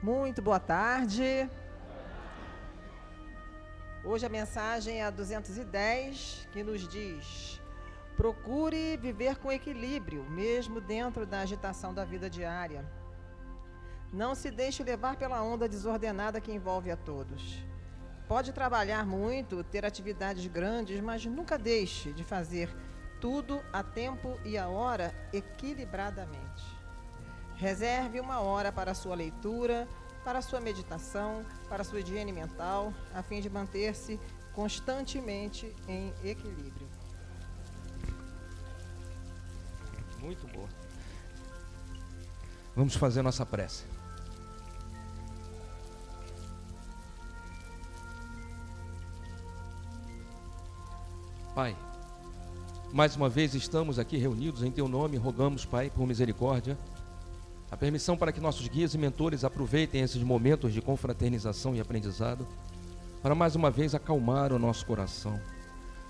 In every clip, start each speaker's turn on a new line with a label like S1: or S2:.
S1: Muito boa tarde. Hoje a mensagem é a 210, que nos diz: procure viver com equilíbrio, mesmo dentro da agitação da vida diária. Não se deixe levar pela onda desordenada que envolve a todos. Pode trabalhar muito, ter atividades grandes, mas nunca deixe de fazer tudo a tempo e a hora equilibradamente. Reserve uma hora para a sua leitura, para a sua meditação, para a sua higiene mental, a fim de manter-se constantemente em equilíbrio.
S2: Muito boa. Vamos fazer nossa prece. Pai, mais uma vez estamos aqui reunidos em Teu nome, rogamos, Pai, por misericórdia, a permissão para que nossos guias e mentores aproveitem esses momentos de confraternização e aprendizado, para mais uma vez acalmar o nosso coração,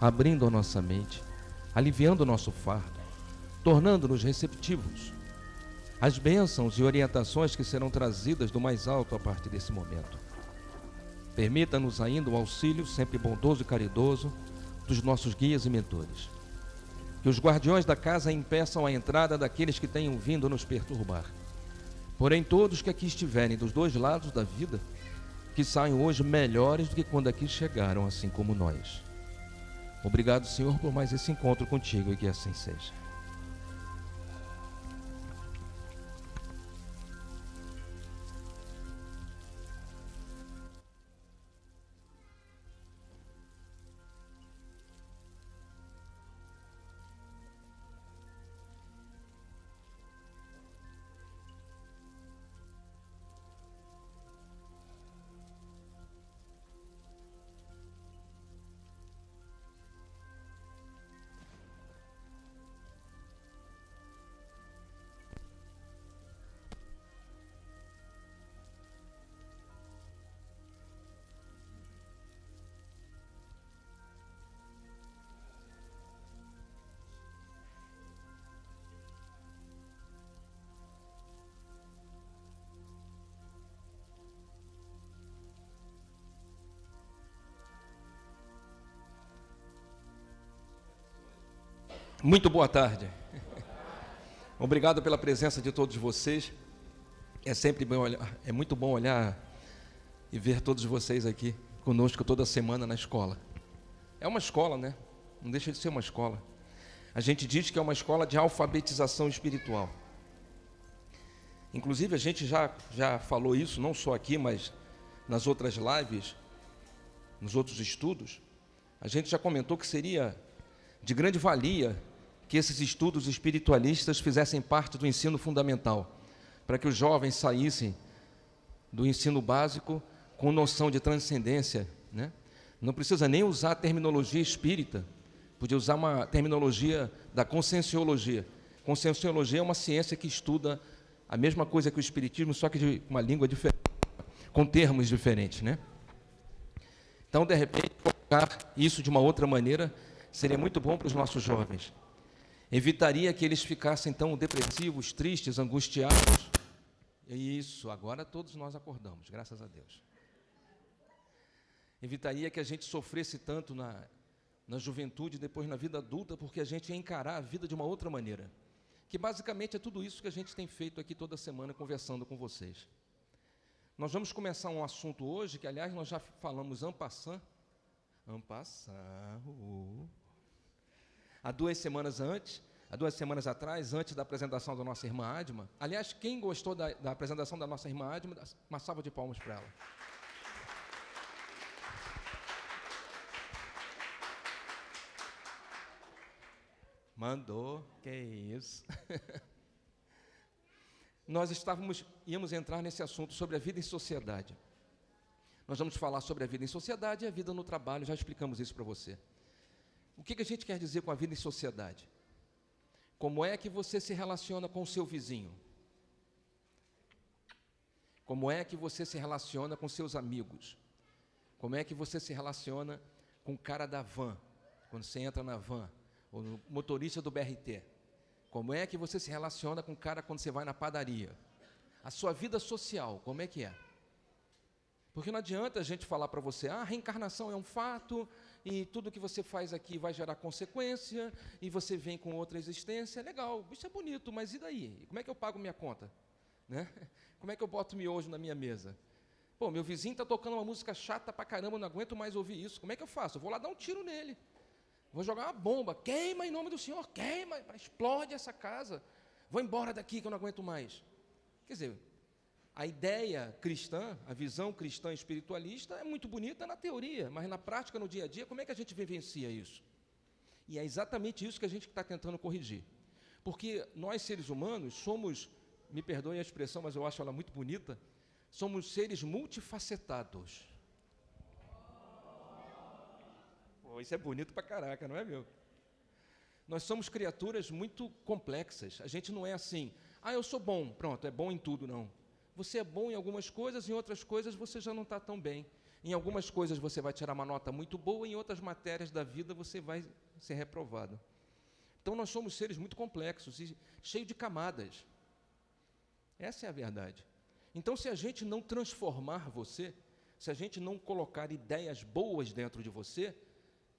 S2: abrindo a nossa mente, aliviando o nosso fardo, tornando-nos receptivos às bênçãos e orientações que serão trazidas do mais alto a partir desse momento. Permita-nos ainda o auxílio, sempre bondoso e caridoso, dos nossos guias e mentores. Que os guardiões da casa impeçam a entrada daqueles que tenham vindo nos perturbar. Porém, todos que aqui estiverem dos dois lados da vida, que saiam hoje melhores do que quando aqui chegaram, assim como nós. Obrigado, Senhor, por mais esse encontro contigo e que assim seja. Muito boa tarde. Obrigado pela presença de todos vocês. É sempre bom olhar, é muito bom olhar e ver todos vocês aqui conosco toda semana na escola. É uma escola, né? Não deixa de ser uma escola. A gente diz que é uma escola de alfabetização espiritual. Inclusive a gente já falou isso, não só aqui, mas nas outras lives, nos outros estudos. A gente já comentou que seria de grande valia que esses estudos espiritualistas fizessem parte do ensino fundamental, para que os jovens saíssem do ensino básico com noção de transcendência, né? Não precisa nem usar a terminologia espírita, podia usar uma terminologia da conscienciologia. Conscienciologia é uma ciência que estuda a mesma coisa que o espiritismo, só que de uma língua diferente, com termos diferentes, né? Então, de repente, colocar isso de uma outra maneira seria muito bom para os nossos jovens. Evitaria que eles ficassem tão depressivos, tristes, angustiados. Isso, agora todos nós acordamos, graças a Deus. Evitaria que a gente sofresse tanto na juventude, depois na vida adulta, porque a gente ia encarar a vida de uma outra maneira. Que basicamente é tudo isso que a gente tem feito aqui toda semana, conversando com vocês. Nós vamos começar um assunto hoje, que aliás nós já falamos en passant. Há duas semanas atrás, antes da apresentação da nossa irmã Adma. Aliás, quem gostou da apresentação da nossa irmã Adma, uma salva de palmas para ela. Mandou, que isso. Nós íamos entrar nesse assunto sobre a vida em sociedade. Nós vamos falar sobre a vida em sociedade e a vida no trabalho, já explicamos isso para você. O que a gente quer dizer com a vida em sociedade? Como é que você se relaciona com o seu vizinho? Como é que você se relaciona com seus amigos? Como é que você se relaciona com o cara da van, quando você entra na van, ou no motorista do BRT? Como é que você se relaciona com o cara quando você vai na padaria? A sua vida social, como é que é? Porque não adianta a gente falar para você, a reencarnação é um fato, e tudo que você faz aqui vai gerar consequência, e você vem com outra existência. Legal, isso é bonito, mas e daí? Como é que eu pago minha conta? Né? Como é que eu boto miojo na minha mesa? Pô, meu vizinho está tocando uma música chata pra caramba, eu não aguento mais ouvir isso. Como é que eu faço? Eu vou lá dar um tiro nele. Vou jogar uma bomba. Queima em nome do Senhor, queima, explode essa casa. Vou embora daqui que eu não aguento mais. Quer dizer, a ideia cristã, a visão cristã espiritualista é muito bonita na teoria, mas na prática, no dia a dia, como é que a gente vivencia isso? E é exatamente isso que a gente está tentando corrigir. Porque nós, seres humanos, somos, me perdoem a expressão, mas eu acho ela muito bonita, somos seres multifacetados. Pô, isso é bonito pra caraca, não é, meu? Nós somos criaturas muito complexas. A gente não é assim, eu sou bom, pronto, é bom em tudo, não. Você é bom em algumas coisas, em outras coisas você já não está tão bem. Em algumas coisas você vai tirar uma nota muito boa, em outras matérias da vida você vai ser reprovado. Então nós somos seres muito complexos e cheios de camadas. Essa é a verdade. Então, se a gente não transformar você, se a gente não colocar ideias boas dentro de você,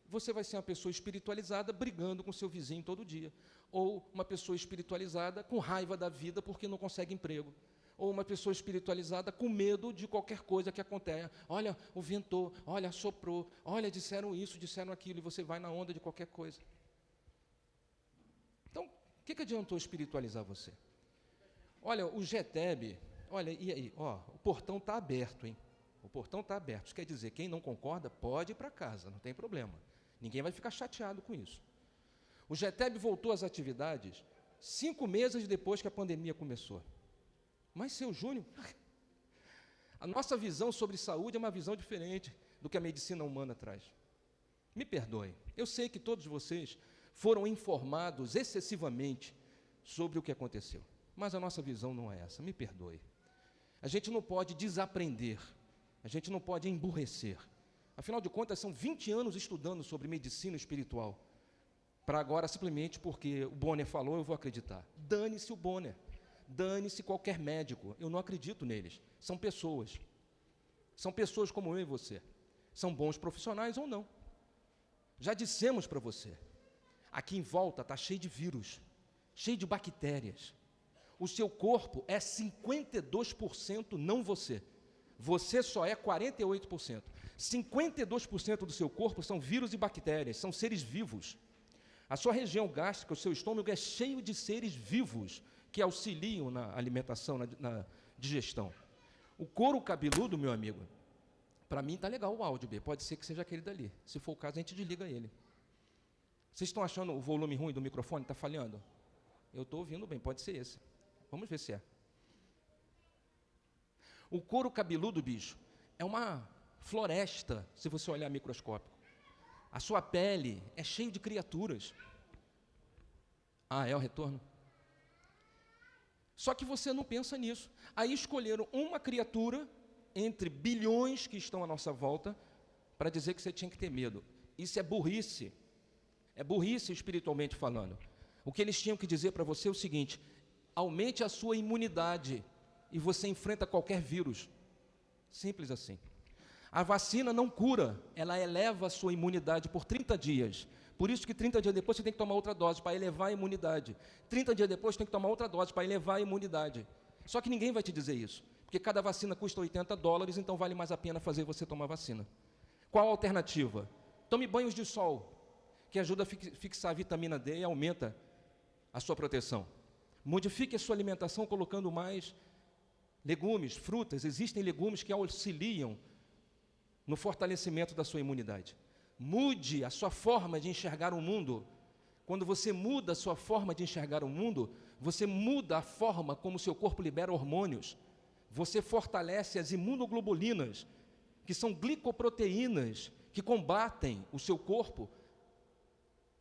S2: você vai ser uma pessoa espiritualizada brigando com seu vizinho todo dia. Ou uma pessoa espiritualizada com raiva da vida porque não consegue emprego. Ou uma pessoa espiritualizada com medo de qualquer coisa que aconteça. Olha, o ventou, olha, soprou, olha, disseram isso, disseram aquilo, e você vai na onda de qualquer coisa. Então, o que adiantou espiritualizar você? Olha, o GETEB, olha, e aí, o portão está aberto, hein? O portão está aberto. Isso quer dizer, quem não concorda pode ir para casa, não tem problema. Ninguém vai ficar chateado com isso. O GETEB voltou às atividades 5 meses depois que a pandemia começou. Mas, seu Júnior, a nossa visão sobre saúde é uma visão diferente do que a medicina humana traz. Me perdoe, eu sei que todos vocês foram informados excessivamente sobre o que aconteceu, mas a nossa visão não é essa, me perdoe. A gente não pode desaprender, a gente não pode emburrecer. Afinal de contas, são 20 anos estudando sobre medicina espiritual, para agora, simplesmente porque o Bonner falou, eu vou acreditar. Dane-se o Bonner. Dane-se qualquer médico, eu não acredito neles. São pessoas como eu e você. São bons profissionais ou não. Já dissemos para você, aqui em volta está cheio de vírus, cheio de bactérias. O seu corpo é 52% não você. Você só é 48%. 52% do seu corpo são vírus e bactérias, são seres vivos. A sua região gástrica, o seu estômago é cheio de seres vivos que auxiliam na alimentação, na digestão. O couro cabeludo, meu amigo, para mim está legal o áudio, B. Pode ser que seja aquele dali. Se for o caso, a gente desliga ele. Vocês estão achando o volume ruim do microfone? Está falhando? Eu estou ouvindo bem, pode ser esse. Vamos ver se é. O couro cabeludo, bicho, é uma floresta, se você olhar microscópico. A sua pele é cheia de criaturas. É o retorno? Só que você não pensa nisso. Aí escolheram uma criatura entre bilhões que estão à nossa volta para dizer que você tinha que ter medo. Isso é burrice. É burrice espiritualmente falando. O que eles tinham que dizer para você é o seguinte: aumente a sua imunidade e você enfrenta qualquer vírus. Simples assim. A vacina não cura, ela eleva a sua imunidade por 30 dias. Por isso que 30 dias depois você tem que tomar outra dose para elevar a imunidade. 30 dias depois tem que tomar outra dose para elevar a imunidade. Só que ninguém vai te dizer isso, porque cada vacina custa $80, então vale mais a pena fazer você tomar vacina. Qual a alternativa? Tome banhos de sol, que ajuda a fixar a vitamina D e aumenta a sua proteção. Modifique a sua alimentação colocando mais legumes, frutas. Existem legumes que auxiliam no fortalecimento da sua imunidade. Mude a sua forma de enxergar o mundo. Quando você muda a sua forma de enxergar o mundo, você muda a forma como o seu corpo libera hormônios. Você fortalece as imunoglobulinas, que são glicoproteínas que combatem o seu corpo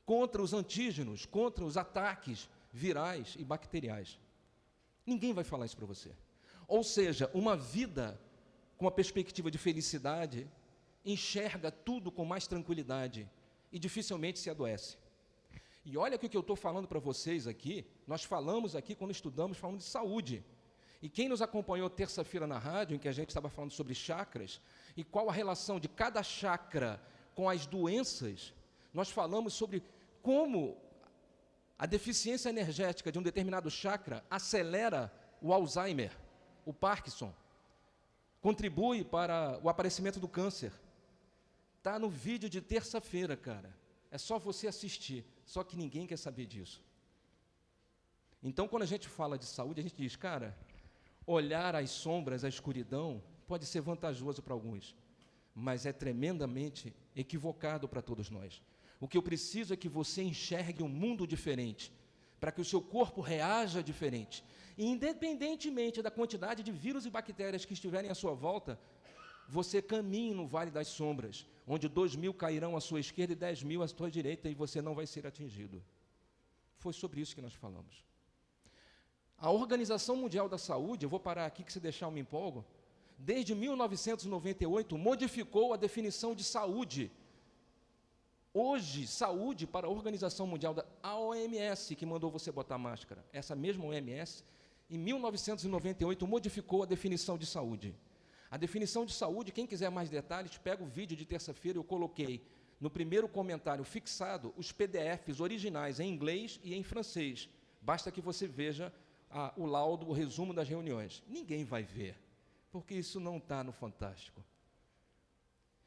S2: contra os antígenos, contra os ataques virais e bacteriais. Ninguém vai falar isso para você. Ou seja, uma vida com uma perspectiva de felicidade enxerga tudo com mais tranquilidade e dificilmente se adoece. E olha que o que eu estou falando para vocês aqui, nós falamos aqui quando estudamos, falamos de saúde. E quem nos acompanhou terça-feira na rádio, em que a gente estava falando sobre chakras, e qual a relação de cada chakra com as doenças, nós falamos sobre como a deficiência energética de um determinado chakra acelera o Alzheimer, o Parkinson, contribui para o aparecimento do câncer. Está no vídeo de terça-feira, cara. É só você assistir, só que ninguém quer saber disso. Então, quando a gente fala de saúde, a gente diz, cara, olhar as sombras, a escuridão, pode ser vantajoso para alguns, mas é tremendamente equivocado para todos nós. O que eu preciso é que você enxergue um mundo diferente, para que o seu corpo reaja diferente. E, independentemente da quantidade de vírus e bactérias que estiverem à sua volta, você caminhe no vale das sombras, onde 2.000 cairão à sua esquerda e 10.000 à sua direita, e você não vai ser atingido. Foi sobre isso que nós falamos. A Organização Mundial da Saúde, eu vou parar aqui que se deixar eu me empolgo, desde 1998 modificou a definição de saúde. Hoje, saúde para a Organização Mundial a OMS, que mandou você botar máscara, essa mesma OMS, em 1998 modificou a definição de saúde. A definição de saúde, quem quiser mais detalhes, pega o vídeo de terça-feira, eu coloquei no primeiro comentário fixado os PDFs originais em inglês e em francês. Basta que você veja o laudo, o resumo das reuniões. Ninguém vai ver, porque isso não está no Fantástico.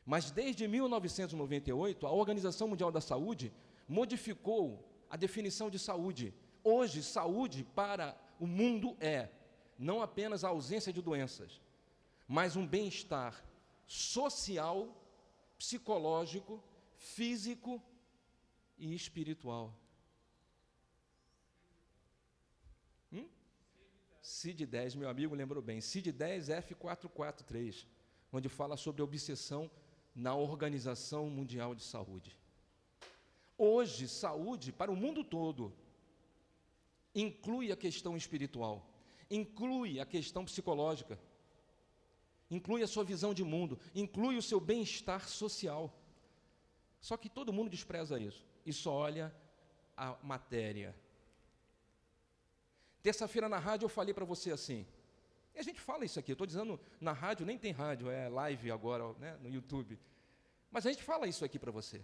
S2: Mas desde 1998, a Organização Mundial da Saúde modificou a definição de saúde. Hoje, saúde para o mundo é não apenas a ausência de doenças, mas um bem-estar social, psicológico, físico e espiritual. CID-10, meu amigo lembrou bem, CID-10 F443, onde fala sobre a obsessão na Organização Mundial de Saúde. Hoje, saúde para o mundo todo inclui a questão espiritual, inclui a questão psicológica, inclui a sua visão de mundo, inclui o seu bem-estar social. Só que todo mundo despreza isso e só olha a matéria. Terça-feira na rádio eu falei para você assim, e a gente fala isso aqui, eu estou dizendo na rádio, nem tem rádio, é live agora, né, no YouTube, mas a gente fala isso aqui para você.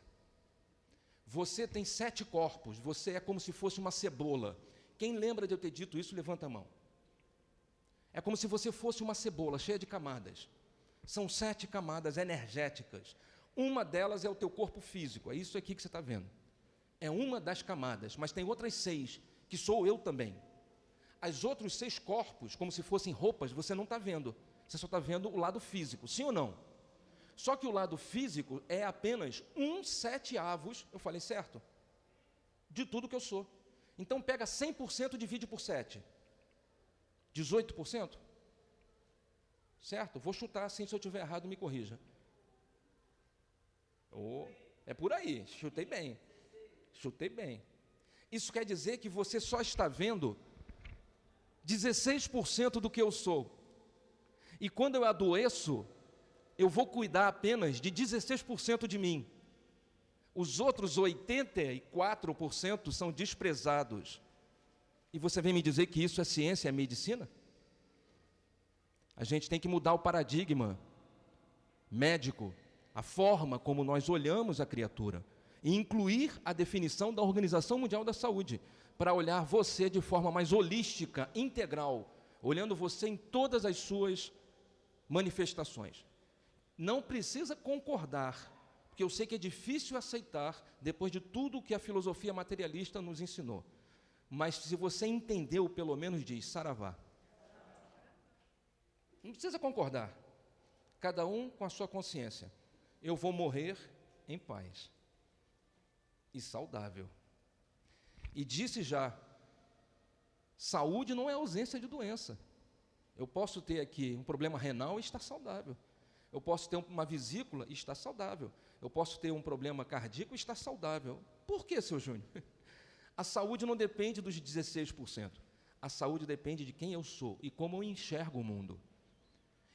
S2: Você tem 7 corpos, você é como se fosse uma cebola. Quem lembra de eu ter dito isso, levanta a mão. É como se você fosse uma cebola cheia de camadas. São 7 camadas energéticas. Uma delas é o teu corpo físico, é isso aqui que você está vendo. É uma das camadas, mas tem outras 6, que sou eu também. As outros 6 corpos, como se fossem roupas, você não está vendo. Você só está vendo o lado físico, sim ou não? Só que o lado físico é apenas 1/7, eu falei certo? De tudo que eu sou. Então pega 100% e divide por 7. 18%? Certo? Vou chutar assim, se eu estiver errado, me corrija. É por aí, chutei bem. Chutei bem. Isso quer dizer que você só está vendo 16% do que eu sou. E quando eu adoeço, eu vou cuidar apenas de 16% de mim. Os outros 84% são desprezados. E você vem me dizer que isso é ciência, é medicina? A gente tem que mudar o paradigma médico, a forma como nós olhamos a criatura, e incluir a definição da Organização Mundial da Saúde, para olhar você de forma mais holística, integral, olhando você em todas as suas manifestações. Não precisa concordar, porque eu sei que é difícil aceitar depois de tudo que a filosofia materialista nos ensinou. Mas se você entendeu, pelo menos diz, saravá. Não precisa concordar. Cada um com a sua consciência. Eu vou morrer em paz e saudável. E disse já, saúde não é ausência de doença. Eu posso ter aqui um problema renal e estar saudável. Eu posso ter uma vesícula e estar saudável. Eu posso ter um problema cardíaco e estar saudável. Por que, seu Júnior? A saúde não depende dos 16%. A saúde depende de quem eu sou e como eu enxergo o mundo.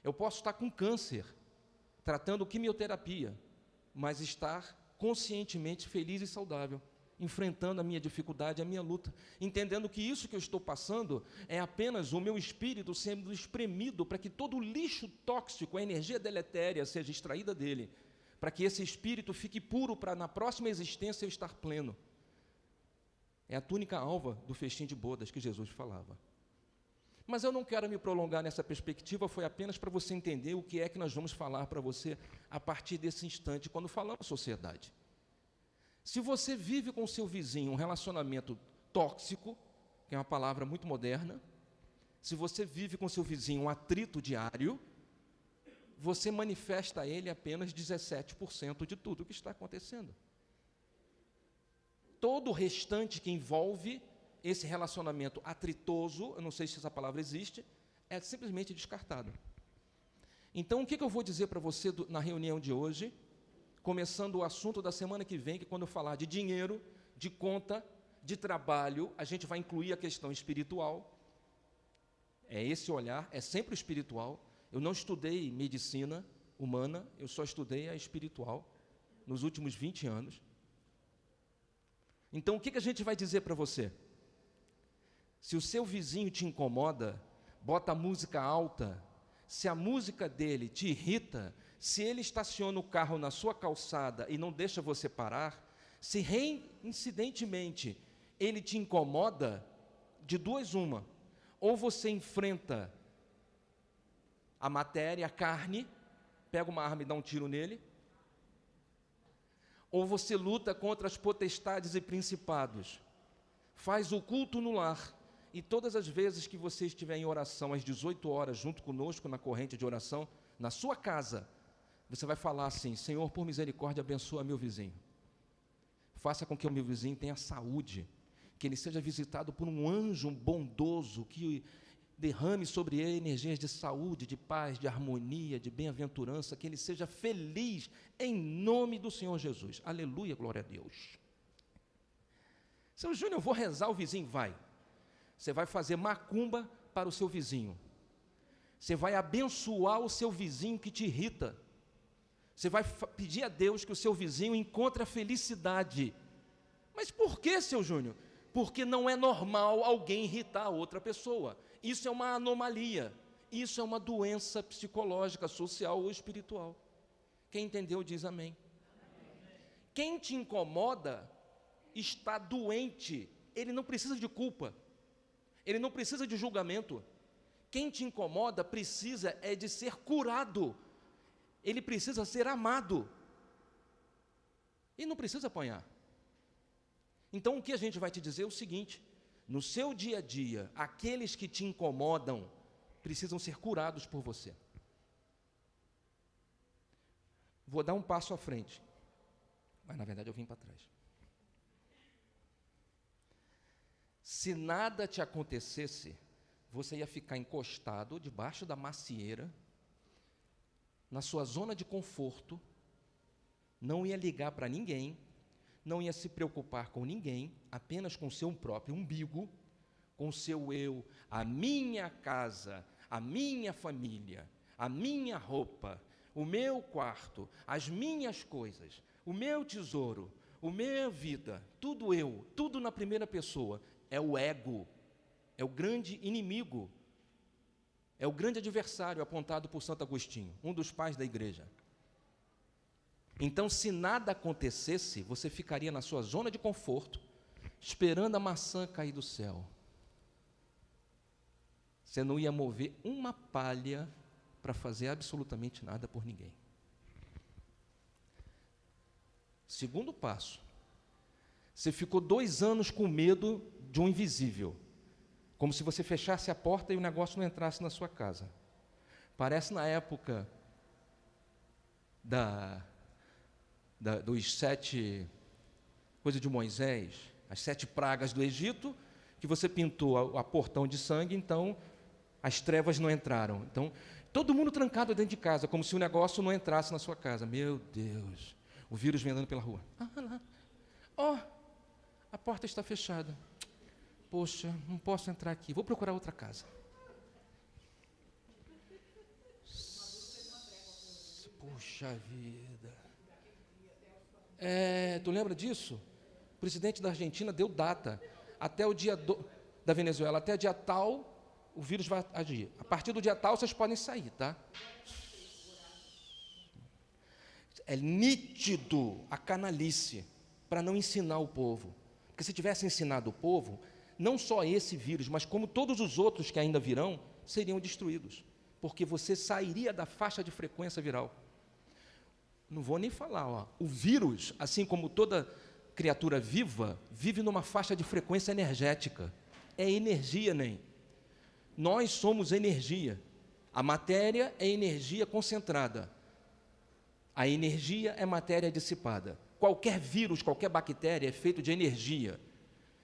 S2: Eu posso estar com câncer, tratando quimioterapia, mas estar conscientemente feliz e saudável. enfrentando a minha dificuldade, a minha luta, entendendo que isso que eu estou passando é apenas o meu espírito sendo espremido para que todo o lixo tóxico, a energia deletéria seja extraída dele, para que esse espírito fique puro para na próxima existência eu estar pleno. É a túnica alva do festim de bodas que Jesus falava. Mas eu não quero me prolongar nessa perspectiva, foi apenas para você entender o que é que nós vamos falar para você a partir desse instante, quando falamos sociedade. Se você vive com o seu vizinho um relacionamento tóxico, que é uma palavra muito moderna, se você vive com o seu vizinho um atrito diário, você manifesta a ele apenas 17% de tudo o que está acontecendo. Todo o restante que envolve esse relacionamento atritoso, eu não sei se essa palavra existe, é simplesmente descartado. Então, o que eu vou dizer para você na reunião de hoje, começando o assunto da semana que vem, que quando eu falar de dinheiro, de conta, de trabalho, a gente vai incluir a questão espiritual. É esse olhar, é sempre o espiritual. Eu não estudei medicina humana, eu só estudei a espiritual nos últimos 20 anos. Então, o que a gente vai dizer para você? Se o seu vizinho te incomoda, bota a música alta, se a música dele te irrita, se ele estaciona o carro na sua calçada e não deixa você parar, se reincidentemente ele te incomoda, de duas uma, ou você enfrenta a matéria, a carne, pega uma arma e dá um tiro nele, ou você luta contra as potestades e principados, faz o culto no lar, e todas as vezes que você estiver em oração às 18 horas, junto conosco na corrente de oração, na sua casa, você vai falar assim: Senhor, por misericórdia, abençoa meu vizinho. Faça com que o meu vizinho tenha saúde, que ele seja visitado por um anjo bondoso, que derrame sobre ele energias de saúde, de paz, de harmonia, de bem-aventurança, que ele seja feliz, em nome do Senhor Jesus. Aleluia, glória a Deus. Seu Júnior, eu vou rezar, o vizinho vai. Você vai fazer macumba para o seu vizinho. Você vai abençoar o seu vizinho que te irrita. Você vai pedir a Deus que o seu vizinho encontre a felicidade. Mas por que, seu Júnior? Porque não é normal alguém irritar a outra pessoa. Isso é uma anomalia. Isso é uma doença psicológica, social ou espiritual. Quem entendeu diz amém. Quem te incomoda está doente. Ele não precisa de culpa. Ele não precisa de julgamento. Quem te incomoda precisa de ser curado. Ele precisa ser amado. E não precisa apanhar. Então, o que a gente vai te dizer é o seguinte: no seu dia a dia, aqueles que te incomodam precisam ser curados por você. Vou dar um passo à frente, mas na verdade eu vim para trás. Se nada te acontecesse, você ia ficar encostado debaixo da macieira, na sua zona de conforto, não ia ligar para ninguém, não ia se preocupar com ninguém, apenas com o seu próprio umbigo, com o seu eu, a minha casa, a minha família, a minha roupa, o meu quarto, as minhas coisas, o meu tesouro, a minha vida, tudo eu, tudo na primeira pessoa. É o ego, é o grande inimigo, é o grande adversário apontado por Santo Agostinho, um dos pais da igreja. Então, se nada acontecesse, você ficaria na sua zona de conforto, esperando a maçã cair do céu. Você não ia mover uma palha para fazer absolutamente nada por ninguém. Segundo passo, você ficou 2 anos com medo de um invisível, como se você fechasse a porta e o negócio não entrasse na sua casa. Parece na época dos 7, coisa de Moisés, as 7 pragas do Egito, que você pintou a portão de sangue, então as trevas não entraram. Então, todo mundo trancado dentro de casa, como se o negócio não entrasse na sua casa. Meu Deus, o vírus vem andando pela rua. A porta está fechada. Poxa, não posso entrar aqui, vou procurar outra casa. Puxa vida. Tu lembra disso? O presidente da Argentina deu data. Até o dia da Venezuela, até o dia tal, o vírus vai agir. A partir do dia tal, vocês podem sair, tá? É nítido a canalice para não ensinar o povo. Porque se tivesse ensinado o povo, não só esse vírus, mas como todos os outros que ainda virão, seriam destruídos. Porque você sairia da faixa de frequência viral. Não vou nem falar, ó. O vírus, assim como toda criatura viva, vive numa faixa de frequência energética. É energia, nem. Nós somos energia. A matéria é energia concentrada. A energia é matéria dissipada. Qualquer vírus, qualquer bactéria é feito de energia.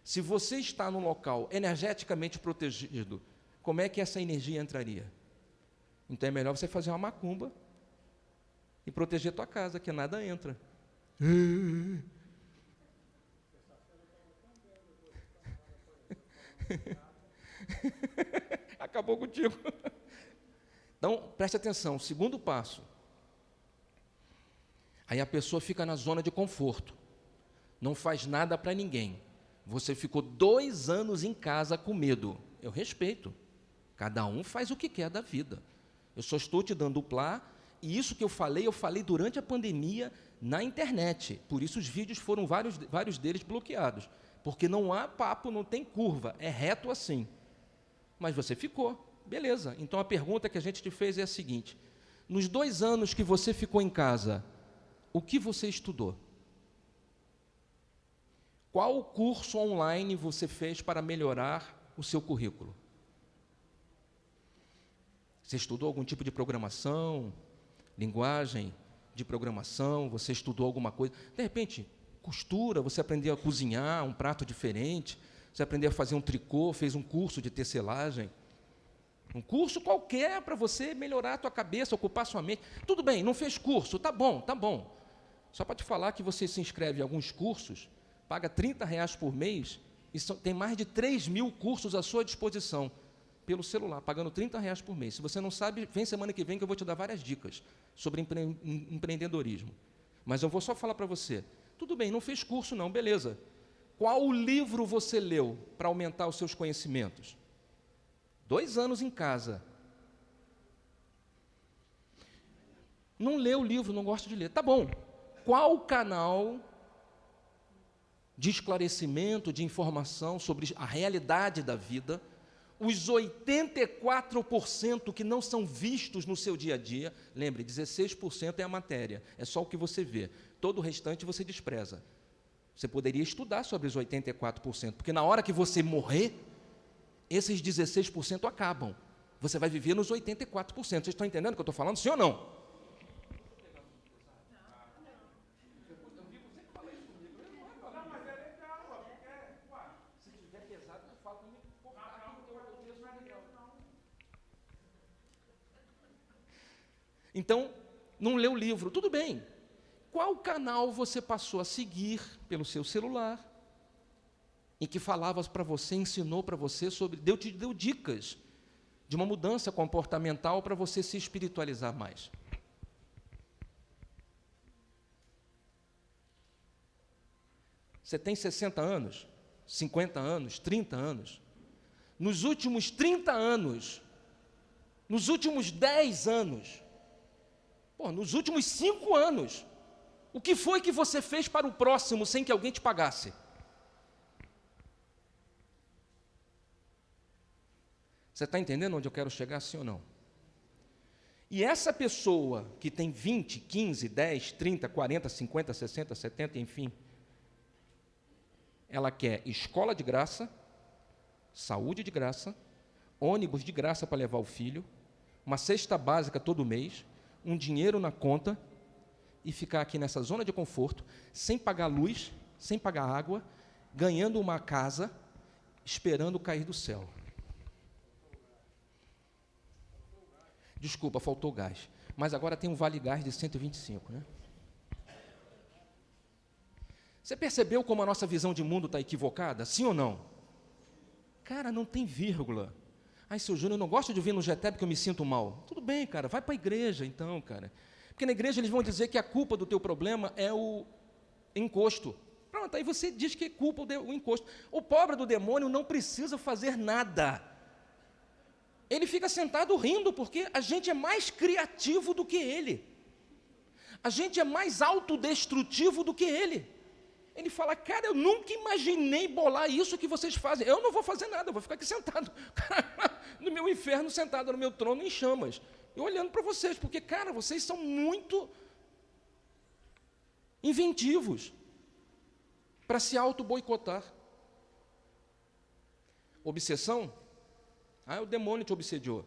S2: Se você está num local energeticamente protegido, como é que essa energia entraria? Então é melhor você fazer uma macumba e proteger a tua casa, que nada entra. Acabou contigo. Então, preste atenção, segundo passo. Aí a pessoa fica na zona de conforto, não faz nada para ninguém. Você ficou 2 anos em casa com medo. Eu respeito. Cada um faz o que quer da vida. Eu só estou te dando o plá, e isso que eu falei durante a pandemia na internet. Por isso os vídeos foram vários deles bloqueados. Porque não há papo, não tem curva, é reto assim. Mas você ficou, beleza. Então a pergunta que a gente te fez é a seguinte: nos 2 anos que você ficou em casa, o que você estudou? Qual curso online você fez para melhorar o seu currículo? Você estudou algum tipo de programação, linguagem de programação? Você estudou alguma coisa? De repente, costura, você aprendeu a cozinhar um prato diferente, você aprendeu a fazer um tricô, fez um curso de tecelagem. Um curso qualquer para você melhorar a tua cabeça, ocupar sua mente. Tudo bem, não fez curso, tá bom, tá bom. Só para te falar que você se inscreve em alguns cursos, paga R$30 por mês, e tem mais de 3.000 cursos à sua disposição, pelo celular, pagando R$30 por mês. Se você não sabe, vem semana que vem que eu vou te dar várias dicas sobre empreendedorismo. Mas eu vou só falar para você, tudo bem, não fez curso não, beleza. Qual livro você leu para aumentar os seus conhecimentos? 2 anos em casa. Não leu o livro, não gosta de ler. Tá bom. Qual canal de esclarecimento, de informação sobre a realidade da vida, os 84% que não são vistos no seu dia a dia, lembre, 16% é a matéria, é só o que você vê, todo o restante você despreza. Você poderia estudar sobre os 84%, porque na hora que você morrer, esses 16% acabam, você vai viver nos 84%, vocês estão entendendo o que eu estou falando, sim ou não? Então, não leu o livro, tudo bem. Qual canal você passou a seguir pelo seu celular, em que falava para você, ensinou para você sobre, te deu dicas de uma mudança comportamental para você se espiritualizar mais? Você tem 60 anos, 50 anos, 30 anos. Nos últimos 30 anos, nos últimos 10 anos, nos últimos 5 anos, o que foi que você fez para o próximo sem que alguém te pagasse? Você está entendendo onde eu quero chegar, sim ou não? E essa pessoa que tem 20, 15, 10, 30, 40, 50, 60, 70, enfim, ela quer escola de graça, saúde de graça, ônibus de graça para levar o filho, uma cesta básica todo mês, um dinheiro na conta e ficar aqui nessa zona de conforto, sem pagar luz, sem pagar água, ganhando uma casa, esperando cair do céu. Desculpa, faltou gás. Mas agora tem um vale gás de 125, né? Você percebeu como a nossa visão de mundo está equivocada? Sim ou não? Cara, não tem vírgula. Ai, seu Júnior, eu não gosto de vir no GTEB porque eu me sinto mal. Tudo bem, cara, vai para a igreja então, cara. Porque na igreja eles vão dizer que a culpa do teu problema é o encosto. Pronto, aí você diz que culpa o encosto. O pobre do demônio não precisa fazer nada. Ele fica sentado rindo, porque a gente é mais criativo do que ele. A gente é mais autodestrutivo do que ele. Ele fala, cara, eu nunca imaginei bolar isso que vocês fazem. Eu não vou fazer nada, eu vou ficar aqui sentado no meu inferno, sentado no meu trono em chamas. E olhando para vocês, porque, cara, vocês são muito inventivos para se auto-boicotar. Obsessão? O demônio te obsediou.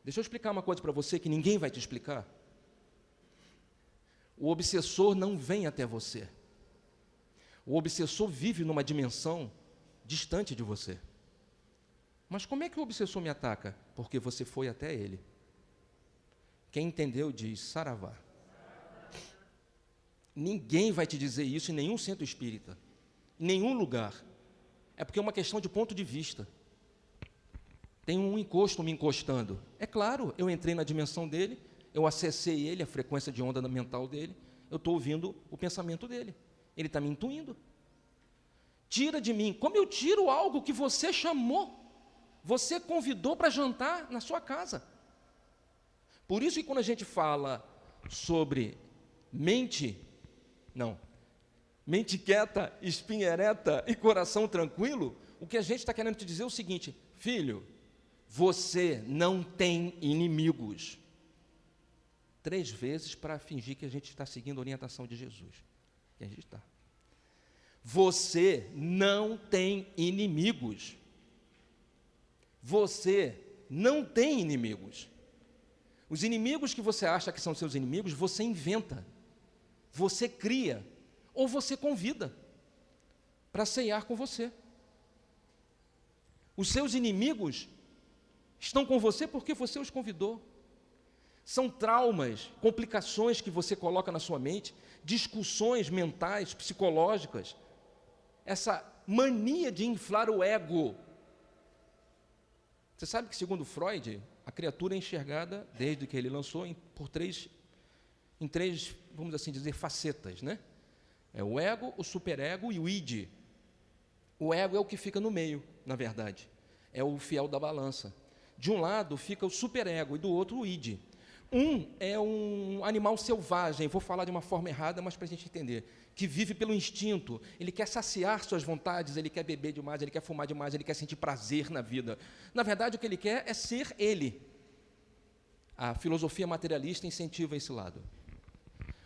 S2: Deixa eu explicar uma coisa para você que ninguém vai te explicar. O obsessor não vem até você. O obsessor vive numa dimensão distante de você. Mas como é que o obsessor me ataca? Porque você foi até ele. Quem entendeu diz saravá. Ninguém vai te dizer isso em nenhum centro espírita, em nenhum lugar. É porque é uma questão de ponto de vista. Tem um encosto me encostando. É claro, eu entrei na dimensão dele, eu acessei ele, a frequência de onda mental dele, eu estou ouvindo o pensamento dele. Ele está me intuindo. Tira de mim. Como eu tiro algo que você chamou, você convidou para jantar na sua casa? Por isso que quando a gente fala sobre mente quieta, espinha ereta e coração tranquilo, o que a gente está querendo te dizer é o seguinte, filho, você não tem inimigos. 3 vezes para fingir que a gente está seguindo a orientação de Jesus. E a gente está. Você não tem inimigos. Você não tem inimigos. Os inimigos que você acha que são seus inimigos, você inventa, você cria, ou você convida para ceiar com você. Os seus inimigos estão com você porque você os convidou. São traumas, complicações que você coloca na sua mente, discussões mentais, psicológicas, essa mania de inflar o ego. Você sabe que, segundo Freud, a criatura é enxergada, desde que ele lançou, em três, vamos assim dizer, facetas, né? É o ego, o superego e o id. O ego é o que fica no meio, na verdade. É o fiel da balança. De um lado fica o superego e do outro o id. Um é um animal selvagem, vou falar de uma forma errada, mas para a gente entender, que vive pelo instinto, ele quer saciar suas vontades, ele quer beber demais, ele quer fumar demais, ele quer sentir prazer na vida. Na verdade, o que ele quer é ser ele. A filosofia materialista incentiva esse lado.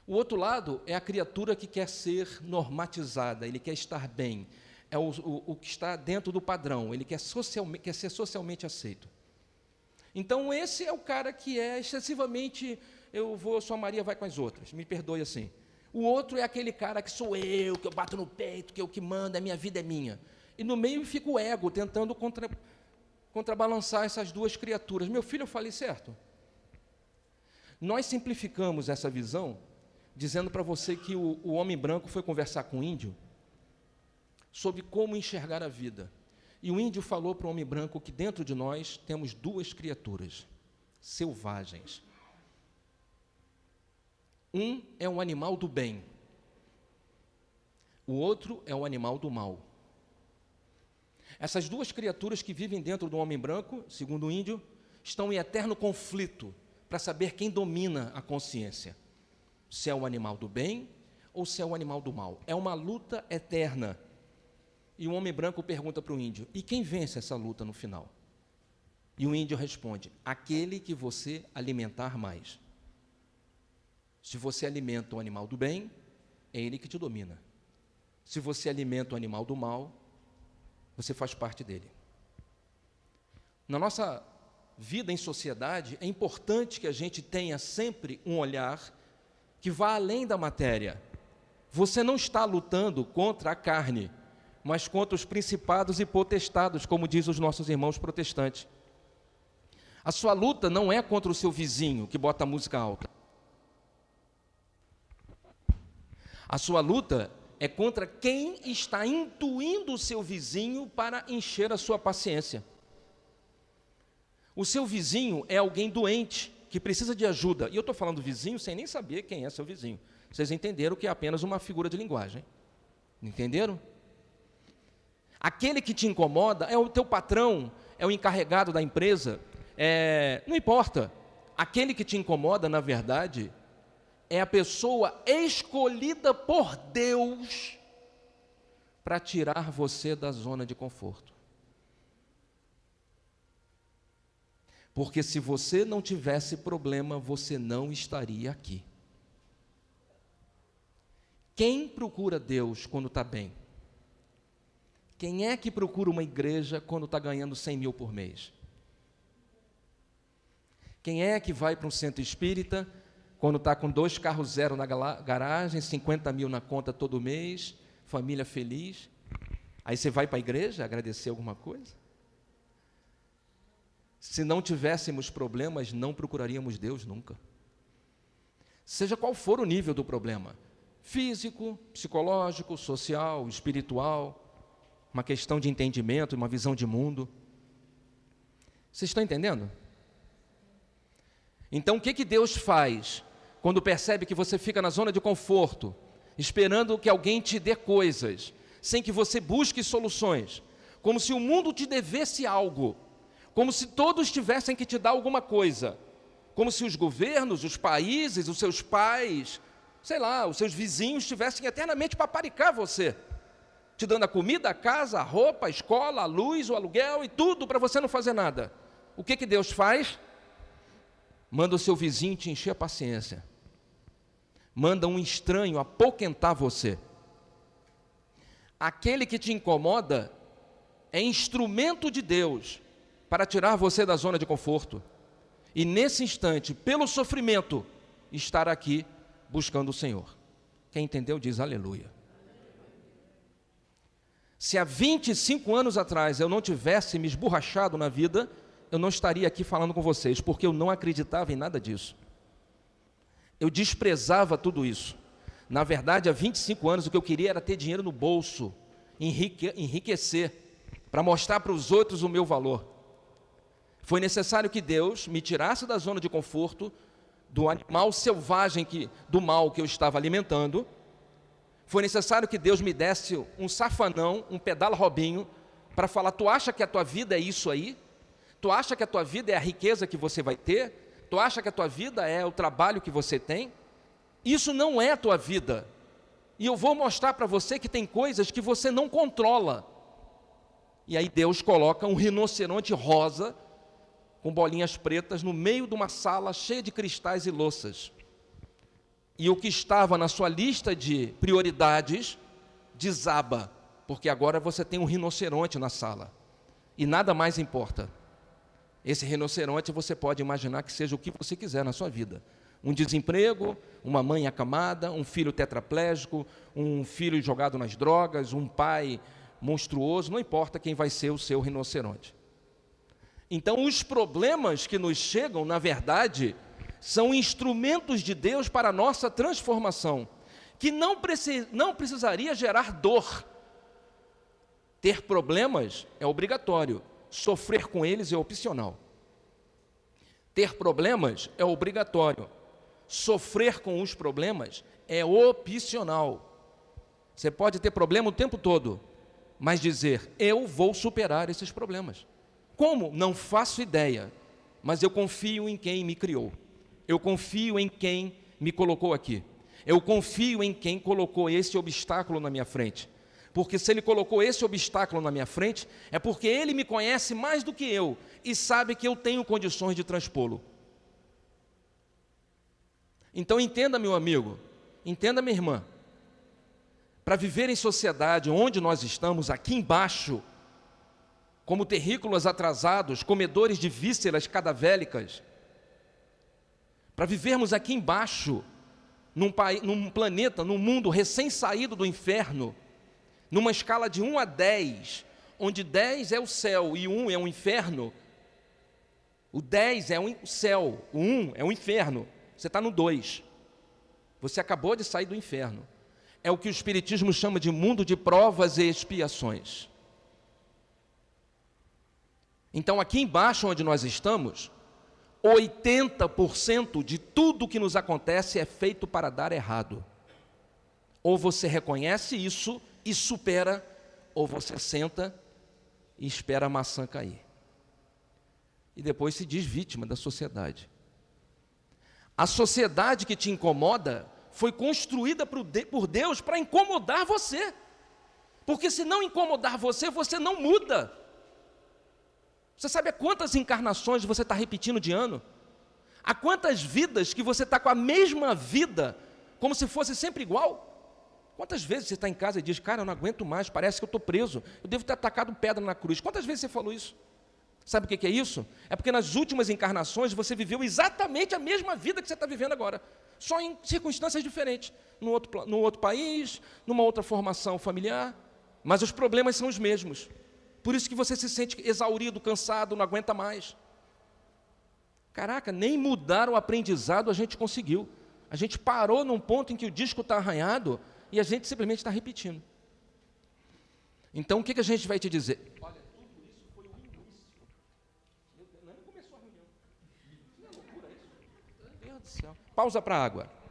S2: O outro lado é a criatura que quer ser normatizada, ele quer estar bem, é o que está dentro do padrão, ele quer ser socialmente aceito. Então, esse é o cara que é excessivamente, sua Maria vai com as outras, me perdoe assim. O outro é aquele cara que sou eu, que eu bato no peito, que eu que mando, a minha vida é minha. E no meio fica o ego, tentando contrabalançar essas duas criaturas. Meu filho, eu falei certo? Nós simplificamos essa visão, dizendo para você que o homem branco foi conversar com o índio sobre como enxergar a vida. E o índio falou para o homem branco que dentro de nós temos 2 criaturas selvagens. Um é um animal do bem, o outro é um animal do mal. Essas 2 criaturas que vivem dentro do homem branco, segundo o índio, estão em eterno conflito para saber quem domina a consciência. Se é o animal do bem ou se é o animal do mal. É uma luta eterna. E o homem branco pergunta para o índio, e quem vence essa luta no final? E o índio responde, aquele que você alimentar mais. Se você alimenta o animal do bem, é ele que te domina. Se você alimenta o animal do mal, você faz parte dele. Na nossa vida em sociedade, é importante que a gente tenha sempre um olhar que vá além da matéria. Você não está lutando contra a carne, mas contra os principados e potestados, como diz os nossos irmãos protestantes. A sua luta não é contra o seu vizinho, que bota a música alta. A sua luta é contra quem está intuindo o seu vizinho para encher a sua paciência. O seu vizinho é alguém doente, que precisa de ajuda. E eu estou falando vizinho sem nem saber quem é seu vizinho. Vocês entenderam que é apenas uma figura de linguagem. Entenderam? Aquele que te incomoda é o teu patrão, é o encarregado da empresa, não importa. Aquele que te incomoda, na verdade, é a pessoa escolhida por Deus para tirar você da zona de conforto. Porque se você não tivesse problema, você não estaria aqui. Quem procura Deus quando está bem? Quem é que procura uma igreja quando está ganhando 100 mil por mês? Quem é que vai para um centro espírita quando está com 2 carros zero na garagem, 50 mil na conta todo mês, família feliz? Aí você vai para a igreja agradecer alguma coisa? Se não tivéssemos problemas, não procuraríamos Deus nunca. Seja qual for o nível do problema, físico, psicológico, social, espiritual, uma questão de entendimento, uma visão de mundo. Vocês estão entendendo? Então, o que Deus faz quando percebe que você fica na zona de conforto, esperando que alguém te dê coisas, sem que você busque soluções, como se o mundo te devesse algo, como se todos tivessem que te dar alguma coisa, como se os governos, os países, os seus pais, sei lá, os seus vizinhos tivessem eternamente para paparicar você, te dando a comida, a casa, a roupa, a escola, a luz, o aluguel e tudo para você não fazer nada. O que Deus faz? Manda o seu vizinho te encher a paciência. Manda um estranho apoquentar você. Aquele que te incomoda é instrumento de Deus para tirar você da zona de conforto. E nesse instante, pelo sofrimento, estar aqui buscando o Senhor. Quem entendeu diz aleluia. Se há 25 anos atrás eu não tivesse me esborrachado na vida, eu não estaria aqui falando com vocês, porque eu não acreditava em nada disso. Eu desprezava tudo isso. Na verdade, há 25 anos, o que eu queria era ter dinheiro no bolso, enriquecer, para mostrar para os outros o meu valor. Foi necessário que Deus me tirasse da zona de conforto, do animal selvagem, do mal que eu estava alimentando. Foi necessário que Deus me desse um safanão, um pedala Robinho, para falar: tu acha que a tua vida é isso aí? Tu acha que a tua vida é a riqueza que você vai ter? Tu acha que a tua vida é o trabalho que você tem? Isso não é a tua vida. E eu vou mostrar para você que tem coisas que você não controla. E aí Deus coloca um rinoceronte rosa, com bolinhas pretas, no meio de uma sala cheia de cristais e louças. E o que estava na sua lista de prioridades desaba, porque agora você tem um rinoceronte na sala. E nada mais importa. Esse rinoceronte você pode imaginar que seja o que você quiser na sua vida. Um desemprego, uma mãe acamada, um filho tetraplégico, um filho jogado nas drogas, um pai monstruoso, não importa quem vai ser o seu rinoceronte. Então, os problemas que nos chegam, na verdade, são instrumentos de Deus para a nossa transformação, que não precisaria gerar dor. Ter problemas é obrigatório, sofrer com eles é opcional. Ter problemas é obrigatório, sofrer com os problemas é opcional. Você pode ter problema o tempo todo, mas dizer: eu vou superar esses problemas. Como? Não faço ideia, mas eu confio em quem me criou. Eu confio em quem me colocou aqui. Eu confio em quem colocou esse obstáculo na minha frente. Porque se Ele colocou esse obstáculo na minha frente, é porque Ele me conhece mais do que eu e sabe que eu tenho condições de transpô-lo. Então entenda, meu amigo, entenda, minha irmã, para viver em sociedade onde nós estamos, aqui embaixo, como terrícolas atrasados, comedores de vísceras cadavélicas, para vivermos aqui embaixo, num planeta, num mundo recém-saído do inferno, numa escala de 1 a 10, onde 10 é o céu e 1 é o inferno, o 10 é o céu, o 1 é o inferno, você está no 2, você acabou de sair do inferno. É o que o Espiritismo chama de mundo de provas e expiações. Então, aqui embaixo onde nós estamos, 80% de tudo que nos acontece é feito para dar errado. Ou você reconhece isso e supera, ou você senta e espera a maçã cair. E depois se diz vítima da sociedade. A sociedade que te incomoda foi construída por Deus para incomodar você. Porque se não incomodar você, você não muda. Você sabe há quantas encarnações você está repetindo de ano? Há quantas vidas que você está com a mesma vida, como se fosse sempre igual? Quantas vezes você está em casa e diz, cara, eu não aguento mais, parece que eu estou preso, eu devo ter atacado pedra na cruz. Quantas vezes você falou isso? Sabe o que é isso? É porque nas últimas encarnações você viveu exatamente a mesma vida que você está vivendo agora, só em circunstâncias diferentes, no outro país, numa outra formação familiar, mas os problemas são os mesmos. Por isso que você se sente exaurido, cansado, não aguenta mais. Caraca, nem mudar o aprendizado a gente conseguiu. A gente parou num ponto em que o disco está arranhado e a gente simplesmente está repetindo. Então, o que a gente vai te dizer? Olha, tudo isso foi o início. Nem começou a reunião. Não é loucura isso? Meu Deus do céu. Pausa para a água.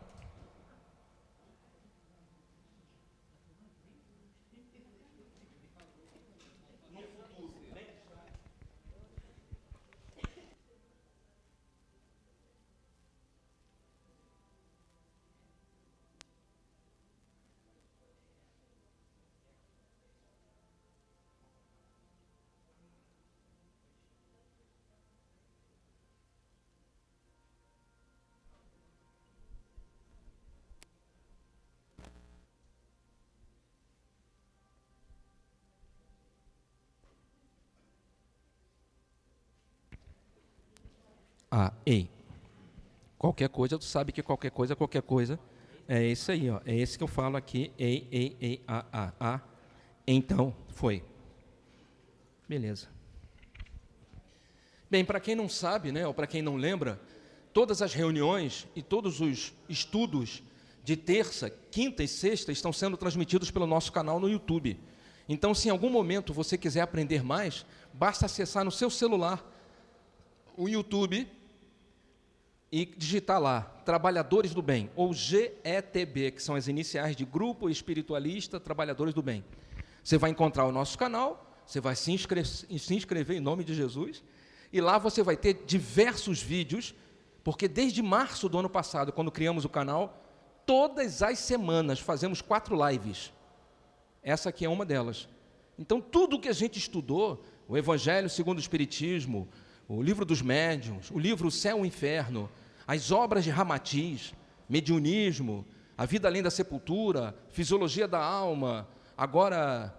S2: Ei. Qualquer coisa, tu sabe que qualquer coisa é isso aí, ó. É esse que eu falo aqui. Ei, Então, foi. Beleza. Bem, para quem não sabe, né, ou para quem não lembra, todas as reuniões e todos os estudos de terça, quinta e sexta estão sendo transmitidos pelo nosso canal no YouTube. Então, se em algum momento você quiser aprender mais, basta acessar no seu celular o YouTube e digitar lá, Trabalhadores do Bem, ou GETB, que são as iniciais de Grupo Espiritualista Trabalhadores do Bem. Você vai encontrar o nosso canal, você vai se inscrever em nome de Jesus, e lá você vai ter diversos vídeos, porque desde março do ano passado, quando criamos o canal, todas as semanas fazemos 4 lives. Essa aqui é uma delas. Então, tudo que a gente estudou, o Evangelho segundo o Espiritismo, o livro dos médiuns, o livro O Céu e o Inferno, as obras de Ramatiz, mediunismo, a vida além da sepultura, fisiologia da alma, agora,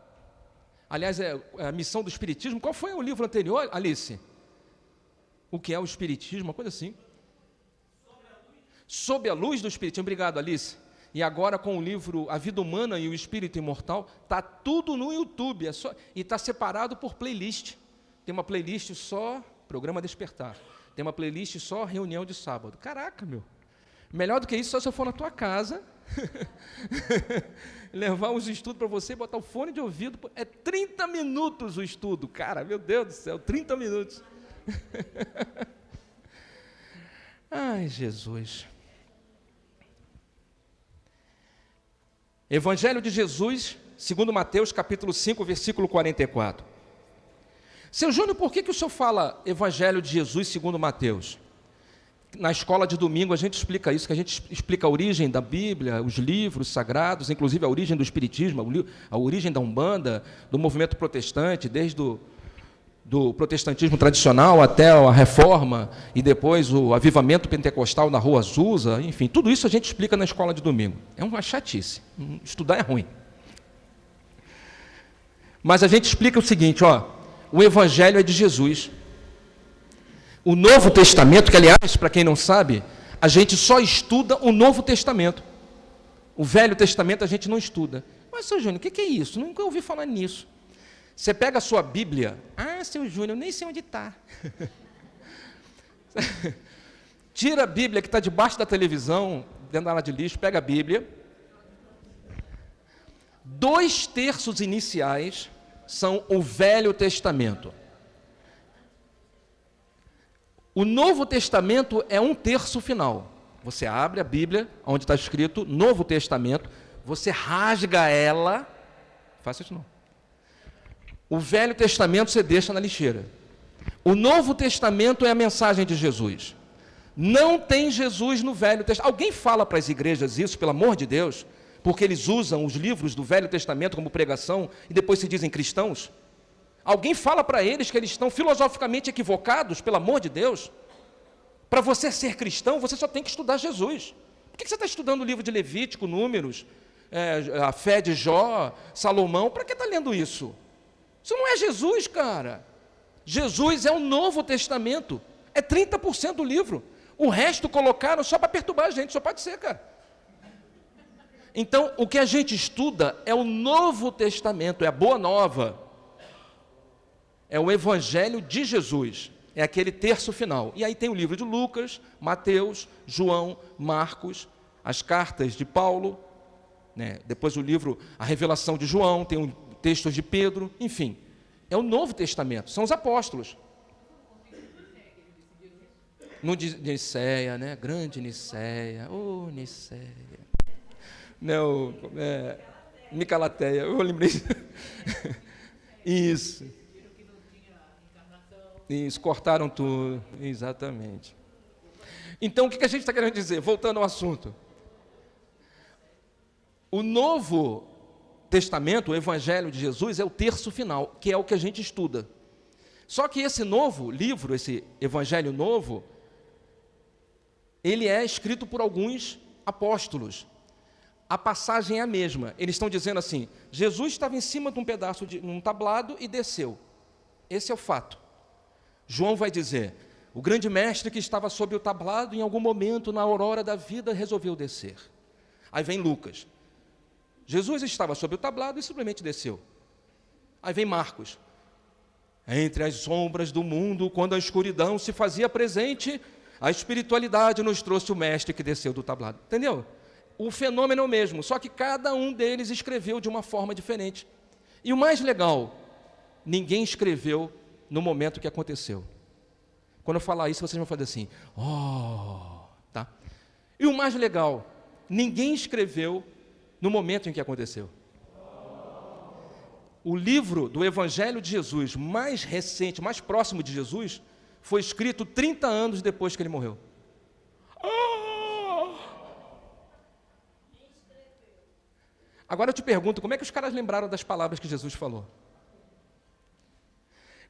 S2: aliás, a missão do Espiritismo. Qual foi o livro anterior, Alice? O que é o Espiritismo, uma coisa assim. Sob a luz do Espiritismo. Obrigado, Alice. E agora com o livro A Vida Humana e o Espírito Imortal, está tudo no YouTube, e está separado por playlist. Tem uma playlist só Programa Despertar. Tem uma playlist só Reunião de Sábado. Caraca, meu. Melhor do que isso, só se eu for na tua casa, levar os estudos para você, botar o fone de ouvido. É 30 minutos o estudo, cara. Meu Deus do céu, 30 minutos. Ai, Jesus. Evangelho de Jesus, segundo Mateus, capítulo 5, versículo 44. Seu Júnior, por que o senhor fala Evangelho de Jesus segundo Mateus? Na escola de domingo a gente explica isso, que a gente explica a origem da Bíblia, os livros sagrados, inclusive a origem do Espiritismo, a origem da Umbanda, do movimento protestante, desde do protestantismo tradicional até a Reforma e depois o avivamento pentecostal na Rua Azusa, enfim, tudo isso a gente explica na escola de domingo. É uma chatice, estudar é ruim. Mas a gente explica o seguinte, ó, o Evangelho é de Jesus. O Novo Testamento, que aliás, para quem não sabe, a gente só estuda o Novo Testamento. O Velho Testamento a gente não estuda. Mas, seu Júnior, o que é isso? Nunca ouvi falar nisso. Você pega a sua Bíblia. Ah, seu Júnior, eu nem sei onde está. Tira a Bíblia que está debaixo da televisão, dentro da área de lixo, pega a Bíblia. 2/3 iniciais são o Velho Testamento. O Novo Testamento é 1/3 final. Você abre a Bíblia, onde está escrito Novo Testamento, você rasga ela Faça isso não. O Velho Testamento você deixa na lixeira. O Novo Testamento é a mensagem de Jesus. Não tem Jesus no Velho Testamento. Alguém fala para as igrejas isso, pelo amor de Deus, porque eles usam os livros do Velho Testamento como pregação e depois se dizem cristãos? Alguém fala para eles que eles estão filosoficamente equivocados, pelo amor de Deus? Para você ser cristão, você só tem que estudar Jesus. Por que você está estudando o livro de Levítico, Números, a fé de Jó, Salomão? Para que está lendo isso? Isso não é Jesus, cara. Jesus é o Novo Testamento. É 30% do livro. O resto colocaram só para perturbar a gente, só pode ser, cara. Então, o que a gente estuda é o Novo Testamento, é a Boa Nova. É o Evangelho de Jesus. É aquele terço final. E aí tem o livro de Lucas, Mateus, João, Marcos, as cartas de Paulo, né? Depois o livro, a revelação de João, tem textos de Pedro, enfim. É o Novo Testamento, são os apóstolos. No Nicéia, né? Grande Nicéia, Nicéia. Não, Micalateia, eu lembrei. Isso, cortaram tudo, exatamente. Então, o que a gente está querendo dizer? Voltando ao assunto. O Novo Testamento, o Evangelho de Jesus, é o terço final, que é o que a gente estuda. Só que esse novo livro, esse Evangelho novo, ele é escrito por alguns apóstolos. A passagem é a mesma. Eles estão dizendo assim, Jesus estava em cima de um pedaço de um tablado e desceu. Esse é o fato. João vai dizer, o grande mestre que estava sob o tablado, em algum momento, na aurora da vida, resolveu descer. Aí vem Lucas. Jesus estava sob o tablado e simplesmente desceu. Aí vem Marcos. Entre as sombras do mundo, quando a escuridão se fazia presente, a espiritualidade nos trouxe o mestre que desceu do tablado. Entendeu? O fenômeno é o mesmo, só que cada um deles escreveu de uma forma diferente. E o mais legal, ninguém escreveu no momento que aconteceu. Quando eu falar isso, vocês vão fazer assim, tá? E o mais legal, ninguém escreveu no momento em que aconteceu. O livro do Evangelho de Jesus, mais recente, mais próximo de Jesus, foi escrito 30 anos depois que ele morreu. Agora eu te pergunto, como é que os caras lembraram das palavras que Jesus falou?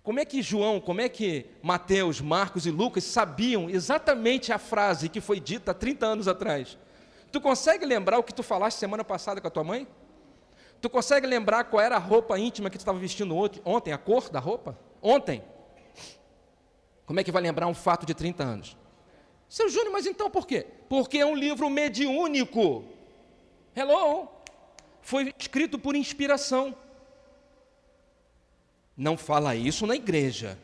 S2: Como é que João, como é que Mateus, Marcos e Lucas sabiam exatamente a frase que foi dita há 30 anos atrás? Tu consegue lembrar o que tu falaste semana passada com a tua mãe? Tu consegue lembrar qual era a roupa íntima que tu estava vestindo ontem, a cor da roupa? Ontem. Como é que vai lembrar um fato de 30 anos? Seu Júnior, mas então por quê? Porque é um livro mediúnico. Hello? Foi escrito por inspiração. Não fala isso na igreja,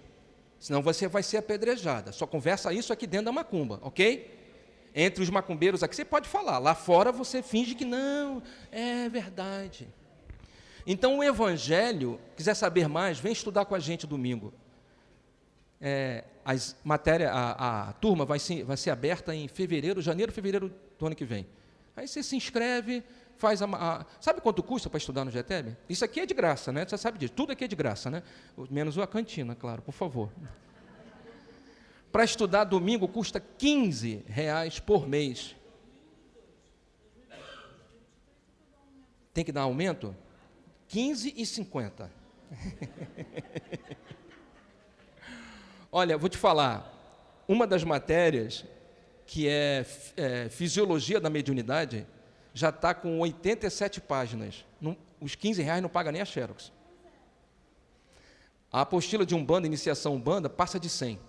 S2: senão você vai ser apedrejada. Só conversa isso aqui dentro da macumba, ok? Entre os macumbeiros aqui você pode falar, lá fora você finge que não, é verdade. Então o Evangelho, quiser saber mais, vem estudar com a gente domingo. A turma vai ser aberta em janeiro, fevereiro do ano que vem. Aí você se inscreve, faz sabe quanto custa para estudar no GTEB? Isso aqui é de graça, né? Você sabe disso, tudo aqui é de graça, né? Menos a cantina, claro, por favor. Para estudar domingo custa R$15 por mês. Tem que dar aumento? R$15,50. Olha, vou te falar, uma das matérias que é Fisiologia da Mediunidade, já está com 87 páginas. Os R$15 não paga nem a Xerox. A apostila de Umbanda, Iniciação Umbanda, passa de 100.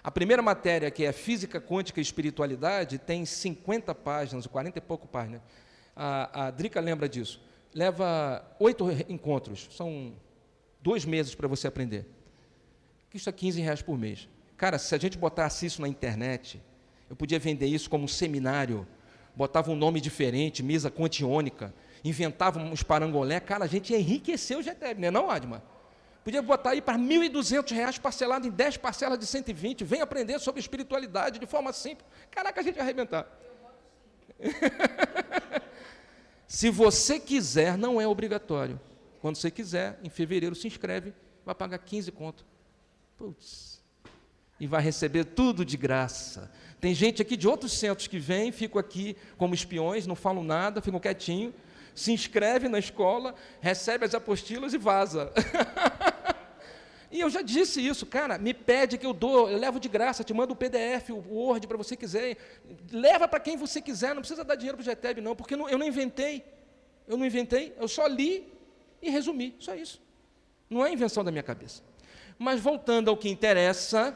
S2: A primeira matéria, que é Física Quântica e Espiritualidade, tem 50 páginas, 40 e pouco páginas. A Drica lembra disso. Leva 8 encontros, são 2 meses para você aprender. Isso é R$15 por mês. Cara, se a gente botasse isso na internet, eu podia vender isso como um seminário, botava um nome diferente, mesa quantiônica, inventava uns parangolé, cara, a gente ia enriquecer o GTEB, não é não, Adma? Podia botar aí para R$1.200 parcelado em 10 parcelas de 120, vem aprender sobre espiritualidade de forma simples. Caraca, a gente ia arrebentar. Se você quiser, não é obrigatório. Quando você quiser, em fevereiro, se inscreve, vai pagar 15 conto. Putz. E vai receber tudo de graça. Tem gente aqui de outros centros que vem, ficam aqui como espiões, não falam nada, ficam quietinho, se inscreve na escola, recebe as apostilas e vaza. E eu já disse isso, cara, me pede que eu dou, eu levo de graça, te mando o PDF, o Word para você quiser, leva para quem você quiser, não precisa dar dinheiro para o GTEB não, porque eu não inventei, eu só li e resumi, só isso. Não é invenção da minha cabeça. Mas voltando ao que interessa...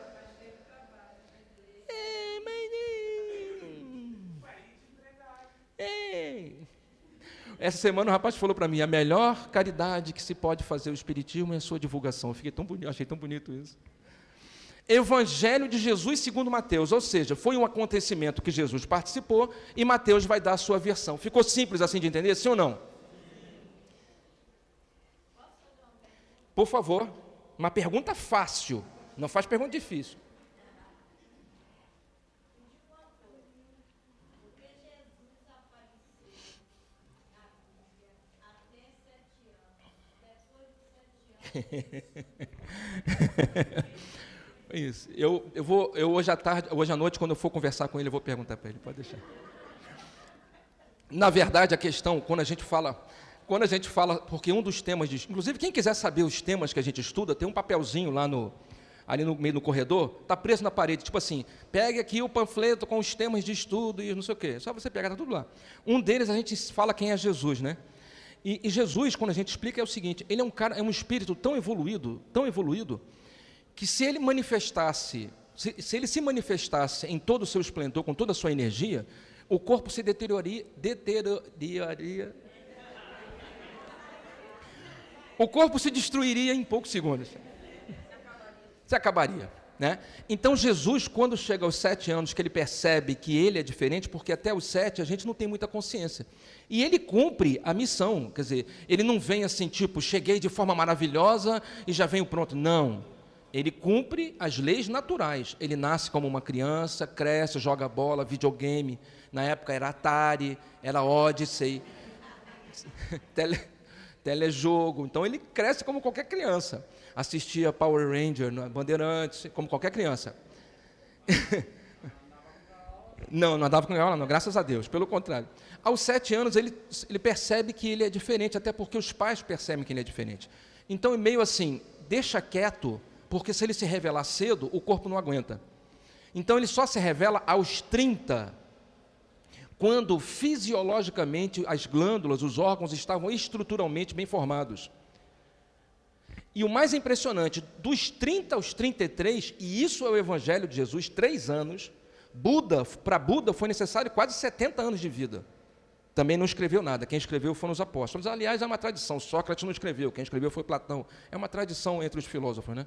S2: Essa semana o rapaz falou para mim, a melhor caridade que se pode fazer o Espiritismo é a sua divulgação. Eu fiquei tão bonito, achei tão bonito isso. Evangelho de Jesus segundo Mateus, ou seja, foi um acontecimento que Jesus participou e Mateus vai dar a sua versão. Ficou simples assim de entender, sim ou não? Por favor, uma pergunta fácil, não faz pergunta difícil. Isso. Eu hoje à tarde, hoje à noite, quando eu for conversar com ele, eu vou perguntar para ele, pode deixar. Na verdade, a questão, quando a gente fala, porque um dos temas, inclusive quem quiser saber os temas que a gente estuda, tem um papelzinho lá ali no meio do corredor, está preso na parede, tipo assim, pegue aqui o panfleto com os temas de estudo e não sei o quê, só você pegar, está tudo lá. Um deles a gente fala quem é Jesus, né? E Jesus, quando a gente explica, é o seguinte, ele é um cara, é um espírito tão evoluído, que se ele se ele se manifestasse em todo o seu esplendor, com toda a sua energia, o corpo se deterioraria. O corpo se destruiria em poucos segundos. Se acabaria. Né? Então Jesus, quando chega aos 7 anos, que ele percebe que ele é diferente, porque até os 7 a gente não tem muita consciência, e ele cumpre a missão, quer dizer, ele não vem assim, tipo, cheguei de forma maravilhosa e já venho pronto, não, ele cumpre as leis naturais, ele nasce como uma criança, cresce, joga bola, videogame, na época era Atari, era Odyssey, telejogo, então ele cresce como qualquer criança, assistia Power Ranger, Bandeirantes, como qualquer criança. Não andava com gaiola, não, graças a Deus, pelo contrário. Aos 7 anos ele percebe que ele é diferente, até porque os pais percebem que ele é diferente. Então, é meio assim, deixa quieto, porque se ele se revelar cedo, o corpo não aguenta. Então, ele só se revela aos 30, quando fisiologicamente as glândulas, os órgãos estavam estruturalmente bem formados. E o mais impressionante, dos 30 aos 33, e isso é o Evangelho de Jesus, 3 anos, para Buda foi necessário quase 70 anos de vida. Também não escreveu nada, quem escreveu foram os apóstolos. Aliás, é uma tradição, Sócrates não escreveu, quem escreveu foi Platão. É uma tradição entre os filósofos, né?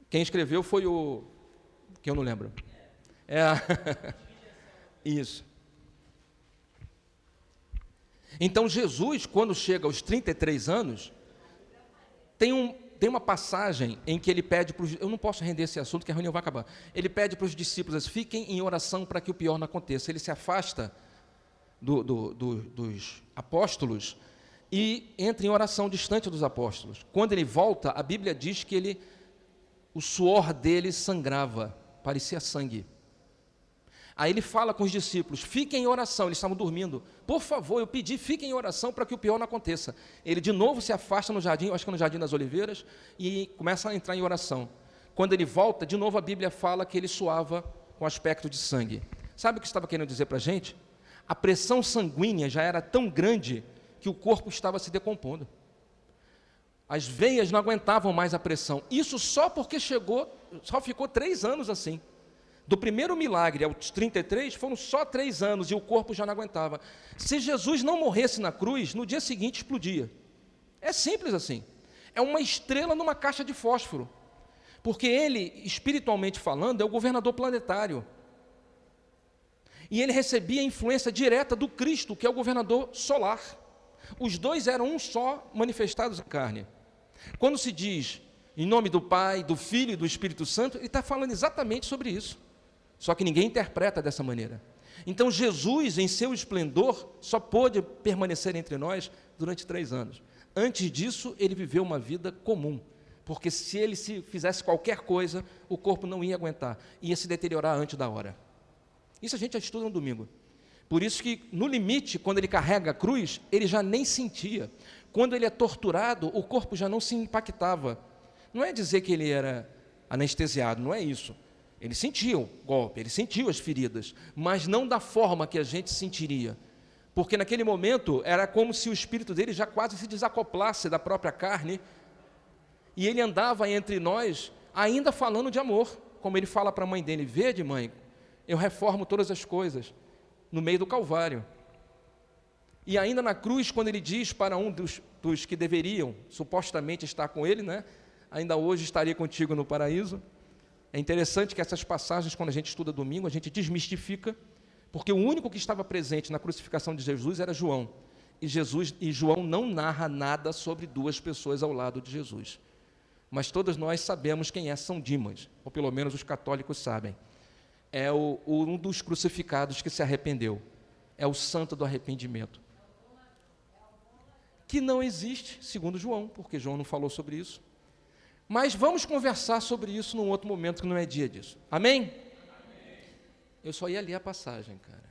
S2: Quem escreveu foi o... que eu não lembro. Isso. Então, Jesus, quando chega aos 33 anos... Tem uma passagem em que ele pede para os... Eu não posso render esse assunto, que a reunião vai acabar. Ele pede para os discípulos, fiquem em oração para que o pior não aconteça. Ele se afasta dos apóstolos e entra em oração distante dos apóstolos. Quando ele volta, a Bíblia diz que o suor dele sangrava, parecia sangue. Aí ele fala com os discípulos, fiquem em oração, eles estavam dormindo. Por favor, eu pedi, fiquem em oração para que o pior não aconteça. Ele de novo se afasta no jardim, acho que é no Jardim das Oliveiras, e começa a entrar em oração. Quando ele volta, de novo a Bíblia fala que ele suava com aspecto de sangue. Sabe o que estava querendo dizer para a gente? A pressão sanguínea já era tão grande que o corpo estava se decompondo. As veias não aguentavam mais a pressão. Isso só porque só ficou 3 anos assim. Do primeiro milagre aos 33, foram só 3 anos e o corpo já não aguentava. Se Jesus não morresse na cruz, no dia seguinte explodia. É simples assim. É uma estrela numa caixa de fósforo. Porque ele, espiritualmente falando, é o governador planetário. E ele recebia a influência direta do Cristo, que é o governador solar. Os dois eram um só, manifestados em carne. Quando se diz em nome do Pai, do Filho e do Espírito Santo, ele está falando exatamente sobre isso. Só que ninguém interpreta dessa maneira. Então Jesus, em seu esplendor, só pôde permanecer entre nós durante 3 anos. Antes disso, ele viveu uma vida comum, porque se ele fizesse qualquer coisa, o corpo não ia aguentar, ia se deteriorar antes da hora. Isso a gente já estuda no domingo. Por isso que, no limite, quando ele carrega a cruz, ele já nem sentia. Quando ele é torturado, o corpo já não se impactava. Não é dizer que ele era anestesiado, não é isso. Ele sentia o golpe, ele sentia as feridas, mas não da forma que a gente sentiria. Porque naquele momento era como se o espírito dele já quase se desacoplasse da própria carne, e ele andava entre nós ainda falando de amor, como ele fala para a mãe dele: vede, mãe, eu reformo todas as coisas, no meio do Calvário. E ainda na cruz, quando ele diz para um dos que deveriam supostamente estar com ele, né, ainda hoje estaria contigo no paraíso. É interessante que essas passagens, quando a gente estuda domingo, a gente desmistifica, porque o único que estava presente na crucificação de Jesus era João. E João não narra nada sobre duas pessoas ao lado de Jesus. Mas todos nós sabemos quem é São Dimas, ou pelo menos os católicos sabem. É um dos crucificados que se arrependeu. É o santo do arrependimento. Que não existe, segundo João, porque João não falou sobre isso. Mas vamos conversar sobre isso num outro momento, que não é dia disso. Amém? Amém. Eu só ia ler a passagem, cara.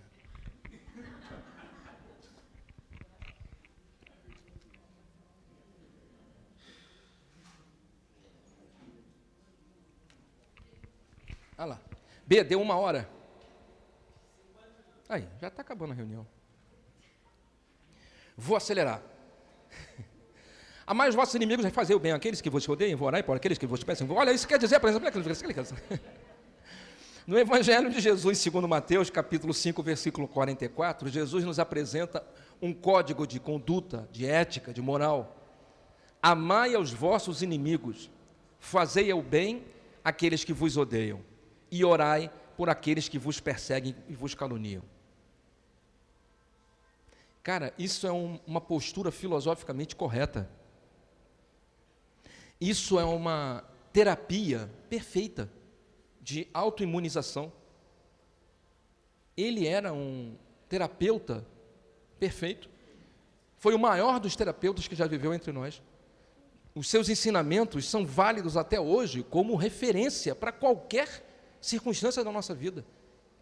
S2: Ah lá. B, deu 1 hora. Aí, já está acabando a reunião. Vou acelerar. Amai os vossos inimigos, fazer o bem àqueles que vos odeiam, orai por aqueles que vos peçam. Olha, isso quer dizer, por exemplo, no Evangelho de Jesus, segundo Mateus, capítulo 5, versículo 44, Jesus nos apresenta um código de conduta, de ética, de moral. Amai aos vossos inimigos, fazei o bem àqueles que vos odeiam, e orai por aqueles que vos perseguem e vos caluniam. Cara, isso é uma postura filosoficamente correta. Isso é uma terapia perfeita de autoimunização. Ele era um terapeuta perfeito. Foi o maior dos terapeutas que já viveu entre nós. Os seus ensinamentos são válidos até hoje como referência para qualquer circunstância da nossa vida.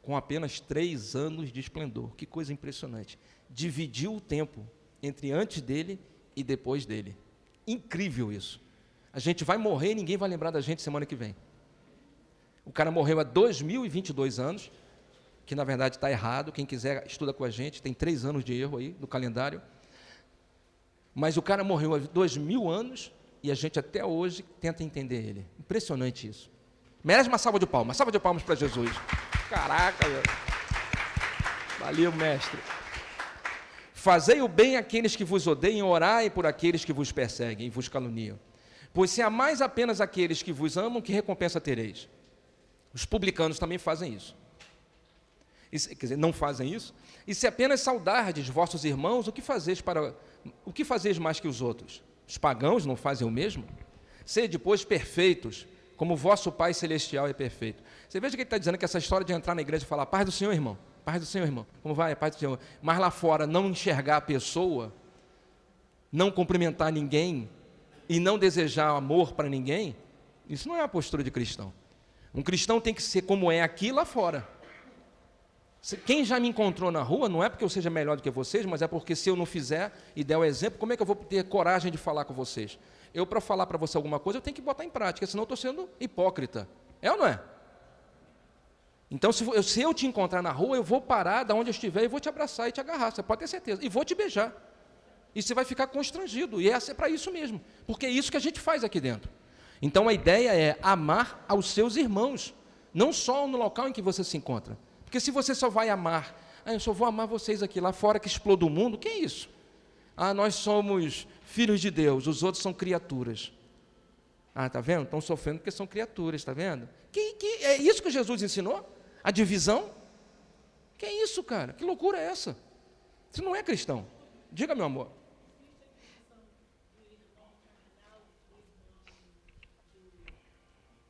S2: Com apenas 3 anos de esplendor. Que coisa impressionante. Dividiu o tempo entre antes dele e depois dele. Incrível isso. A gente vai morrer e ninguém vai lembrar da gente semana que vem. O cara morreu há 2022 anos, que na verdade está errado. Quem quiser estuda com a gente, tem 3 anos de erro aí no calendário. Mas o cara morreu há 2000 anos e a gente até hoje tenta entender ele. Impressionante isso. Merece uma salva de palmas. Salva de palmas para Jesus. Caraca, meu. Valeu, mestre. Fazei o bem àqueles que vos odeiam, orai por aqueles que vos perseguem e vos caluniam. Pois se amais apenas aqueles que vos amam, que recompensa tereis? Os publicanos também fazem isso. Quer dizer, não fazem isso. E se apenas saudardes vossos irmãos, o que fazeis mais que os outros? Os pagãos não fazem o mesmo? Sede, pois, perfeitos, como vosso Pai Celestial é perfeito. Você veja que ele está dizendo que essa história de entrar na igreja e falar: paz do Senhor, irmão. Paz do Senhor, irmão. Como vai? Paz do Senhor. Mas lá fora não enxergar a pessoa, não cumprimentar ninguém e não desejar amor para ninguém, isso não é a postura de cristão. Um cristão tem que ser como é aqui e lá fora. Quem já me encontrou na rua, não é porque eu seja melhor do que vocês, mas é porque se eu não fizer e der o exemplo, como é que eu vou ter coragem de falar com vocês? Eu, para falar para você alguma coisa, eu tenho que botar em prática, senão eu estou sendo hipócrita. É ou não é? Então, se eu te encontrar na rua, eu vou parar de onde eu estiver e vou te abraçar e te agarrar, você pode ter certeza. E vou te beijar. E você vai ficar constrangido. E é para isso mesmo. Porque é isso que a gente faz aqui dentro. Então, a ideia é amar aos seus irmãos. Não só no local em que você se encontra. Porque se você só vai amar, eu só vou amar vocês aqui, lá fora que explode o mundo, que é isso? Nós somos filhos de Deus, os outros são criaturas. Tá vendo? Estão sofrendo porque são criaturas, está vendo? É isso que Jesus ensinou? A divisão? Que é isso, cara? Que loucura é essa? Você não é cristão. Diga, meu amor.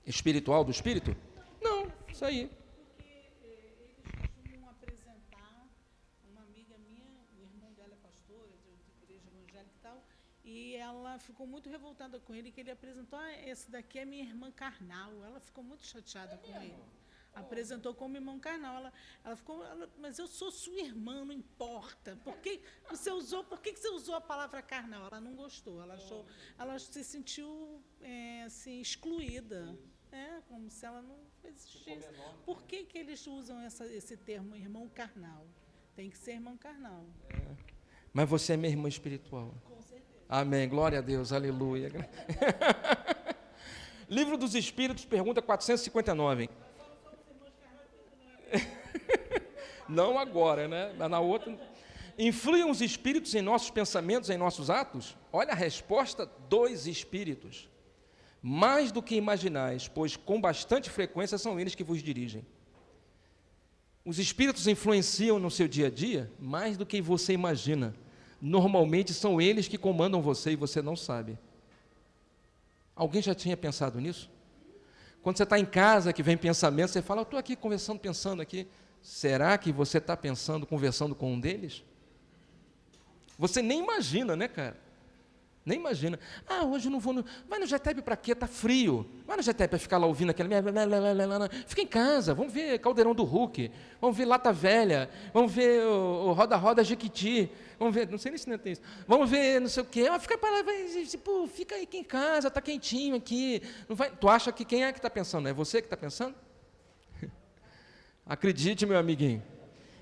S2: Espiritual do espírito? Não, isso aí.
S3: E ela ficou muito revoltada com ele, que ele apresentou, esse daqui é minha irmã carnal. Ela ficou muito chateada com ele. Apresentou como irmão carnal. Ela ficou, mas eu sou sua irmã, não importa. Por que você usou a palavra carnal? Ela não gostou, ela se sentiu assim, excluída. Como se ela não existisse. Por que eles usam esse termo, irmão carnal? Tem que ser irmão carnal.
S2: Mas você é minha irmã espiritual.
S3: Com certeza.
S2: Amém, glória a Deus, aleluia. Livro dos Espíritos, pergunta 459. Não agora, né? Na outra. Influem os espíritos em nossos pensamentos, em nossos atos? Olha a resposta dos espíritos. Mais do que imaginais, pois com bastante frequência são eles que vos dirigem. Os espíritos influenciam no seu dia a dia mais do que você imagina. Normalmente são eles que comandam você e você não sabe. Alguém já tinha pensado nisso? Quando você está em casa, que vem pensamento, você fala, eu estou aqui conversando, pensando aqui. Será que você está pensando, conversando com um deles? Você nem imagina, né, cara? Nem imagina. Hoje eu não vou. Vai no GTEP para quê? Está frio. Vai no GTEP para ficar lá ouvindo aquele. Fica em casa. Vamos ver Caldeirão do Hulk. Vamos ver Lata Velha. Vamos ver o Roda-Roda Jequiti. Vamos ver. Não sei nem se não tem isso. Vamos ver não sei o quê. Fica para lá. Tipo, fica aí em casa. Está quentinho aqui. Não vai. Tu acha que quem é que está pensando? É você que está pensando? Acredite, meu amiguinho.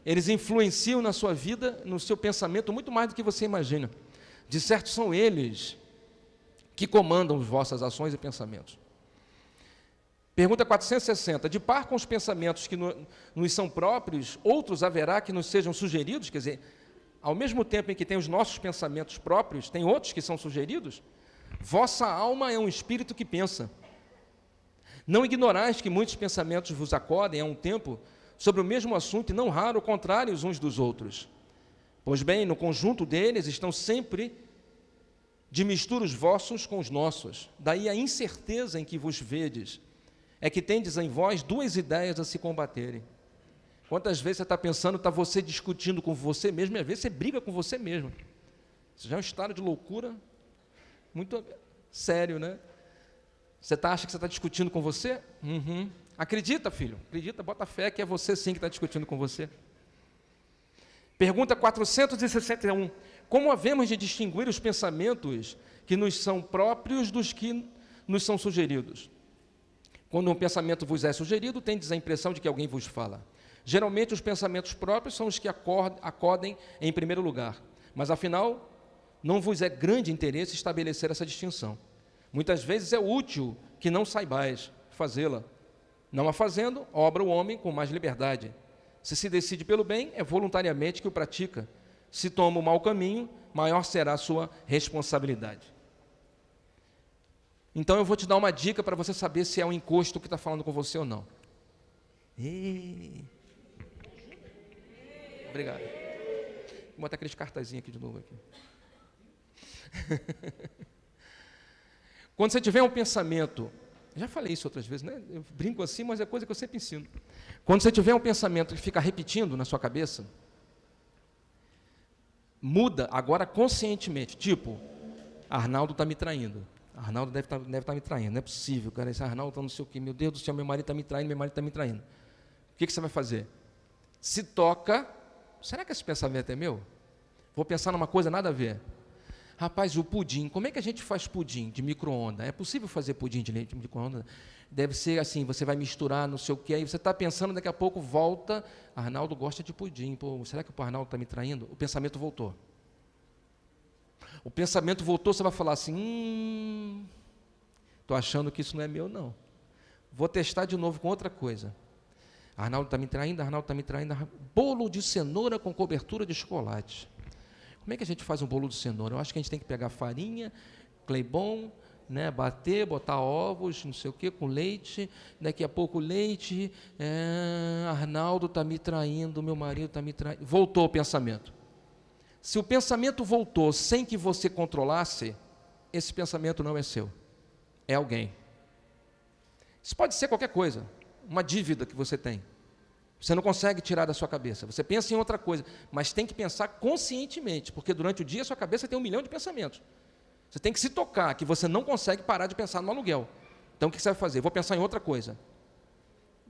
S2: Eles influenciam na sua vida, no seu pensamento, muito mais do que você imagina. De certo, são eles que comandam as vossas ações e pensamentos. Pergunta 460. De par com os pensamentos que nos são próprios, outros haverá que nos sejam sugeridos? Quer dizer, ao mesmo tempo em que tem os nossos pensamentos próprios, tem outros que são sugeridos? Vossa alma é um espírito que pensa. Não ignorais que muitos pensamentos vos acodem a um tempo sobre o mesmo assunto e não raro contrários uns dos outros. Pois bem, no conjunto deles estão sempre de mistura os vossos com os nossos. Daí a incerteza em que vos vedes, é que tendes em vós duas ideias a se combaterem. Quantas vezes você está pensando, está você discutindo com você mesmo, e às vezes você briga com você mesmo. Isso já é um estado de loucura muito sério, né? Você acha que você está discutindo com você? Acredita, filho, acredita, bota fé que é você sim que está discutindo com você. Pergunta 461. Como havemos de distinguir os pensamentos que nos são próprios dos que nos são sugeridos? Quando um pensamento vos é sugerido, tendes a impressão de que alguém vos fala. Geralmente, os pensamentos próprios são os que acodem em primeiro lugar. Mas, afinal, não vos é grande interesse estabelecer essa distinção. Muitas vezes é útil que não saibais fazê-la. Não a fazendo, obra o homem com mais liberdade. Se decide pelo bem, é voluntariamente que o pratica. Se toma o mau caminho, maior será a sua responsabilidade. Então eu vou te dar uma dica para você saber se é um encosto que está falando com você ou não. Obrigado. Vou botar aqueles cartazinhos aqui de novo. Quando você tiver um pensamento, já falei isso outras vezes, né? Eu brinco assim, mas é coisa que eu sempre ensino. Quando você tiver um pensamento que fica repetindo na sua cabeça, muda agora conscientemente. Tipo, Arnaldo está me traindo. Arnaldo deve estar me traindo. Não é possível, cara. Esse Arnaldo está não sei o quê. Meu Deus do céu, meu marido está me traindo, meu marido está me traindo. O que você vai fazer? Se toca. Será que esse pensamento é meu? Vou pensar numa coisa nada a ver. Rapaz, o pudim, como é que a gente faz pudim de micro-ondas? É possível fazer pudim de leite de micro-ondas? Deve ser assim, você vai misturar não sei o que, aí você está pensando, daqui a pouco volta, Arnaldo gosta de pudim, pô, será que o Arnaldo está me traindo? O pensamento voltou. O pensamento voltou, você vai falar assim, estou achando que isso não é meu, não. Vou testar de novo com outra coisa. Arnaldo está me traindo, Arnaldo está me traindo. Bolo de cenoura com cobertura de chocolate. Como é que a gente faz um bolo de cenoura? Eu acho que a gente tem que pegar farinha, Cleibon, né, bater, botar ovos, não sei o que, com leite. Daqui a pouco leite. Arnaldo está me traindo, meu marido está me traindo. Voltou o pensamento. Se o pensamento voltou sem que você controlasse, esse pensamento não é seu. É alguém. Isso pode ser qualquer coisa. Uma dívida que você tem. Você não consegue tirar da sua cabeça. Você pensa em outra coisa, mas tem que pensar conscientemente, porque durante o dia a sua cabeça tem 1 milhão de pensamentos. Você tem que se tocar, que você não consegue parar de pensar no aluguel. Então, o que você vai fazer? Vou pensar em outra coisa.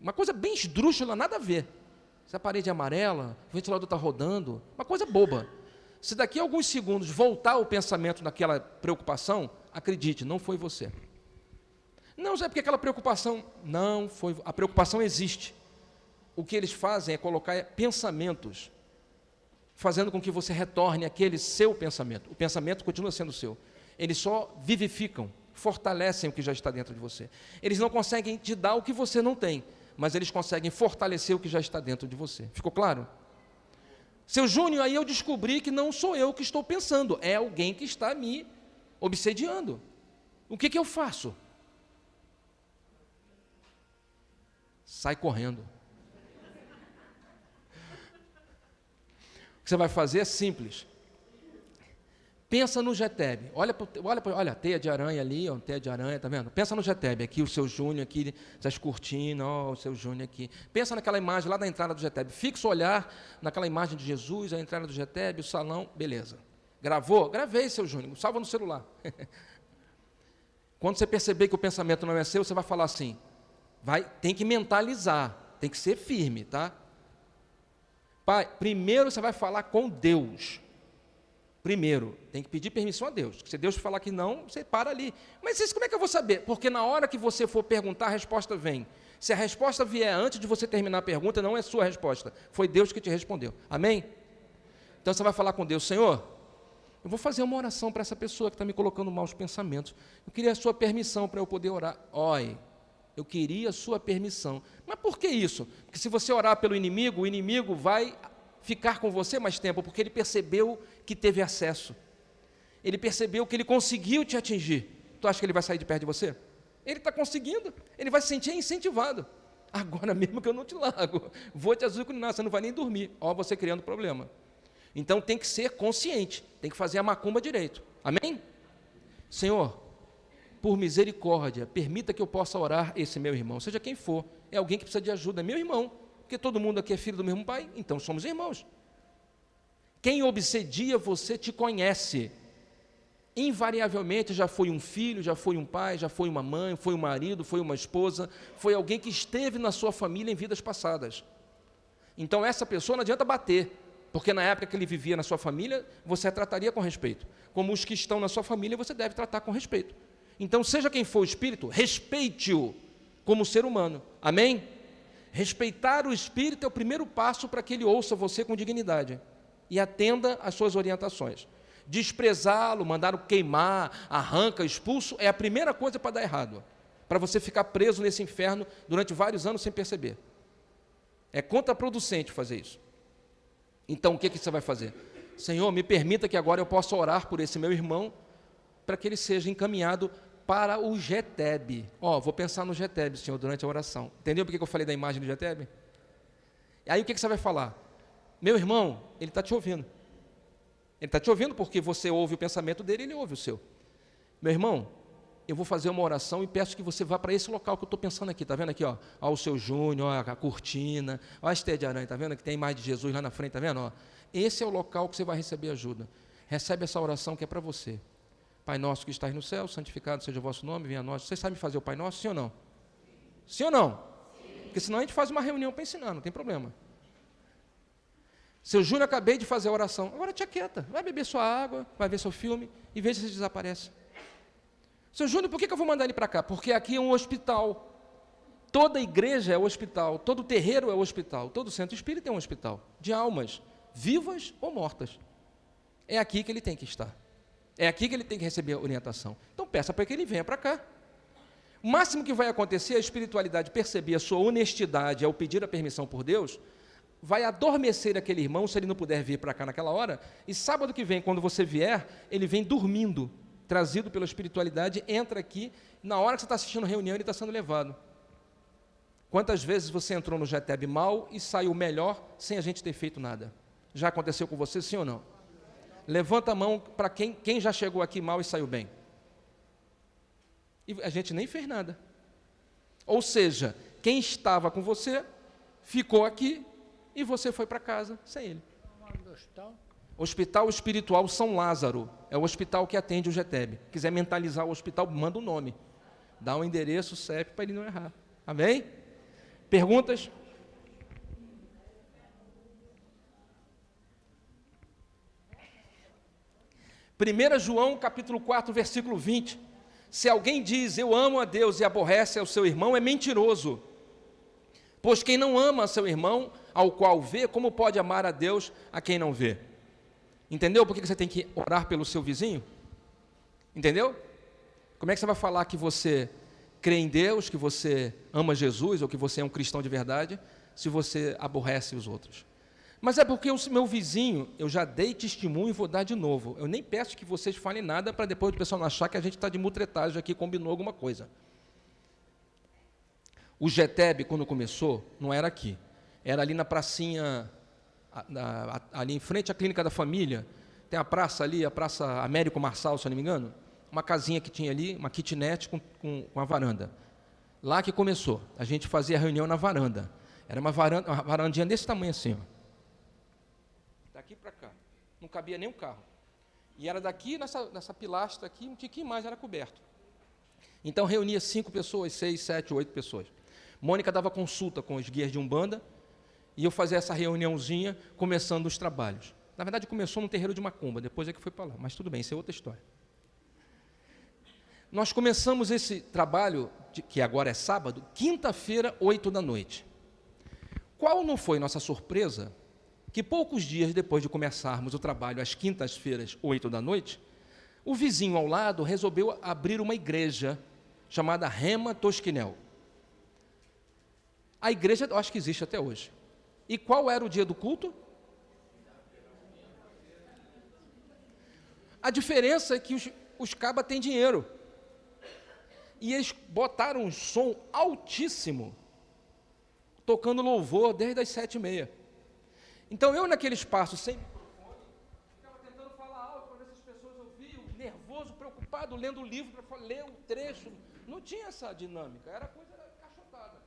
S2: Uma coisa bem esdrúxula, nada a ver. Se a parede é amarela, o ventilador está rodando, uma coisa boba. Se daqui a alguns segundos voltar o pensamento naquela preocupação, acredite, não foi você. Não, é porque aquela preocupação não foi. A preocupação existe. O que eles fazem é colocar pensamentos, fazendo com que você retorne àquele seu pensamento. O pensamento continua sendo seu. Eles só vivificam, fortalecem o que já está dentro de você. Eles não conseguem te dar o que você não tem, mas eles conseguem fortalecer o que já está dentro de você. Ficou claro? Seu Júnior, aí eu descobri que não sou eu que estou pensando, é alguém que está me obsediando. O que eu faço? Sai correndo. O que você vai fazer é simples. Pensa no Getebe. Olha a teia de aranha ali, ó, teia de aranha, tá vendo? Pensa no Getebe, aqui o seu Júnior, aqui, essas cortinas, ó, o seu Júnior aqui. Pensa naquela imagem lá da entrada do Getebe. Fixa o olhar naquela imagem de Jesus, a entrada do Getebe, o salão, beleza. Gravou? Gravei, seu Júnior, salva no celular. Quando você perceber que o pensamento não é seu, você vai falar assim, tem que mentalizar, tem que ser firme, tá? Pai, primeiro você vai falar com Deus. Primeiro, tem que pedir permissão a Deus. Se Deus falar que não, você para ali. Mas isso como é que eu vou saber? Porque na hora que você for perguntar, a resposta vem. Se a resposta vier antes de você terminar a pergunta, não é sua resposta. Foi Deus que te respondeu. Amém? Então você vai falar com Deus, Senhor, eu vou fazer uma oração para essa pessoa que está me colocando maus pensamentos. Eu queria a sua permissão para eu poder orar. Oi, eu queria a sua permissão. Mas por que isso? Porque se você orar pelo inimigo, o inimigo vai ficar com você mais tempo, porque ele percebeu que teve acesso. Ele percebeu que ele conseguiu te atingir. Tu acha que ele vai sair de perto de você? Ele está conseguindo, ele vai se sentir incentivado. Agora mesmo que eu não te largo, vou te azucrinar, você não vai nem dormir. Ó, você criando problema. Então tem que ser consciente, tem que fazer a macumba direito. Amém? Senhor, por misericórdia, permita que eu possa orar esse meu irmão, seja quem for, é alguém que precisa de ajuda, é meu irmão, porque todo mundo aqui é filho do mesmo pai, então somos irmãos. Quem obsedia você te conhece. Invariavelmente já foi um filho, já foi um pai, já foi uma mãe, foi um marido, foi uma esposa, foi alguém que esteve na sua família em vidas passadas. Então essa pessoa não adianta bater, porque na época que ele vivia na sua família, você a trataria com respeito. Como os que estão na sua família, você deve tratar com respeito. Então, seja quem for o espírito, respeite-o como ser humano. Amém? Respeitar o espírito é o primeiro passo para que ele ouça você com dignidade e atenda às suas orientações. Desprezá-lo, mandá-lo queimar, arranca, expulso, é a primeira coisa para dar errado, para você ficar preso nesse inferno durante vários anos sem perceber. É contraproducente fazer isso. Então, o que você vai fazer? Senhor, me permita que agora eu possa orar por esse meu irmão, para que ele seja encaminhado para o Getebe. Vou pensar no Getebe, Senhor, durante a oração. Entendeu por que eu falei da imagem do Getebe? Aí o que você vai falar? Meu irmão, ele está te ouvindo. Ele está te ouvindo porque você ouve o pensamento dele, ele ouve o seu. Meu irmão, eu vou fazer uma oração e peço que você vá para esse local que eu estou pensando aqui. Está vendo aqui? Ó o seu Júnior, ó, a cortina, ó a esteia de aranha, está vendo que tem a imagem de Jesus lá na frente, está vendo? Ó, esse é o local que você vai receber ajuda. Recebe essa oração que é para você. Pai nosso que estás no céu, santificado seja o vosso nome, venha a nós. Vocês sabem fazer o Pai Nosso, sim ou não? Sim ou não? Sim. Porque senão a gente faz uma reunião para ensinar, não tem problema. Seu Júnior, acabei de fazer a oração, agora te aquieta, vai beber sua água, vai ver seu filme e veja se desaparece. Seu Júnior, por que eu vou mandar ele para cá? Porque aqui é um hospital. Toda igreja é um hospital, todo terreiro é um hospital, todo centro espírita é um hospital, de almas, vivas ou mortas. É aqui que ele tem que estar. É aqui que ele tem que receber a orientação. Então peça para que ele venha para cá. O máximo que vai acontecer é a espiritualidade perceber a sua honestidade ao pedir a permissão por Deus, vai adormecer aquele irmão se ele não puder vir para cá naquela hora, e sábado que vem, quando você vier, ele vem dormindo, trazido pela espiritualidade, entra aqui, na hora que você está assistindo a reunião, ele está sendo levado. Quantas vezes você entrou no Getebe mal e saiu melhor sem a gente ter feito nada? Já aconteceu com você, sim ou não? Levanta a mão para quem já chegou aqui mal e saiu bem. E a gente nem fez nada. Ou seja, quem estava com você ficou aqui e você foi para casa sem ele. Hospital Espiritual São Lázaro, é o hospital que atende o GETEB. Quiser mentalizar o hospital, manda o nome. Dá um endereço, CEP, para ele não errar. Amém? Perguntas? Primeira João, capítulo 4, versículo 20. Se alguém diz, eu amo a Deus e aborrece ao seu irmão, é mentiroso. Pois quem não ama seu irmão, ao qual vê, como pode amar a Deus a quem não vê? Entendeu por que você tem que orar pelo seu vizinho? Entendeu? Como é que você vai falar que você crê em Deus, que você ama Jesus, ou que você é um cristão de verdade, se você aborrece os outros? Mas é porque o meu vizinho, eu já dei testemunho e vou dar de novo. Eu nem peço que vocês falem nada para depois o pessoal não achar que a gente está de mutretagem aqui, combinou alguma coisa. O GETEB, quando começou, não era aqui. Era ali na pracinha, ali em frente à Clínica da Família. Tem a praça ali, a Praça Américo Marçal, se eu não me engano. Uma casinha que tinha ali, uma kitnet com a varanda. Lá que começou. A gente fazia reunião na varanda. Era uma varandinha desse tamanho assim, ó. Daqui para cá. Não cabia nem um carro. E era daqui, nessa pilastra aqui, um tiquinho mais, era coberto. Então, reunia 5 pessoas, 6, 7, 8 pessoas. Mônica dava consulta com os guias de Umbanda, e eu fazia essa reuniãozinha, começando os trabalhos. Na verdade, começou no terreiro de Macumba, depois é que foi para lá, mas tudo bem, isso é outra história. Nós começamos esse trabalho, que agora é sábado, quinta-feira, 8 da noite. Qual não foi nossa surpresa? Que poucos dias depois de começarmos o trabalho, às quintas-feiras, 8 da noite, o vizinho ao lado resolveu abrir uma igreja chamada Rema Tosquinel. A igreja, eu acho que existe até hoje. E qual era o dia do culto? A diferença é que os cabas têm dinheiro. E eles botaram um som altíssimo, tocando louvor desde as 7h30. Então, eu naquele espaço, sem microfone, ficava tentando falar alto para ver se as pessoas ouviam, nervoso, preocupado, lendo o livro para ler o trecho. Não tinha essa dinâmica, era coisa cachotada.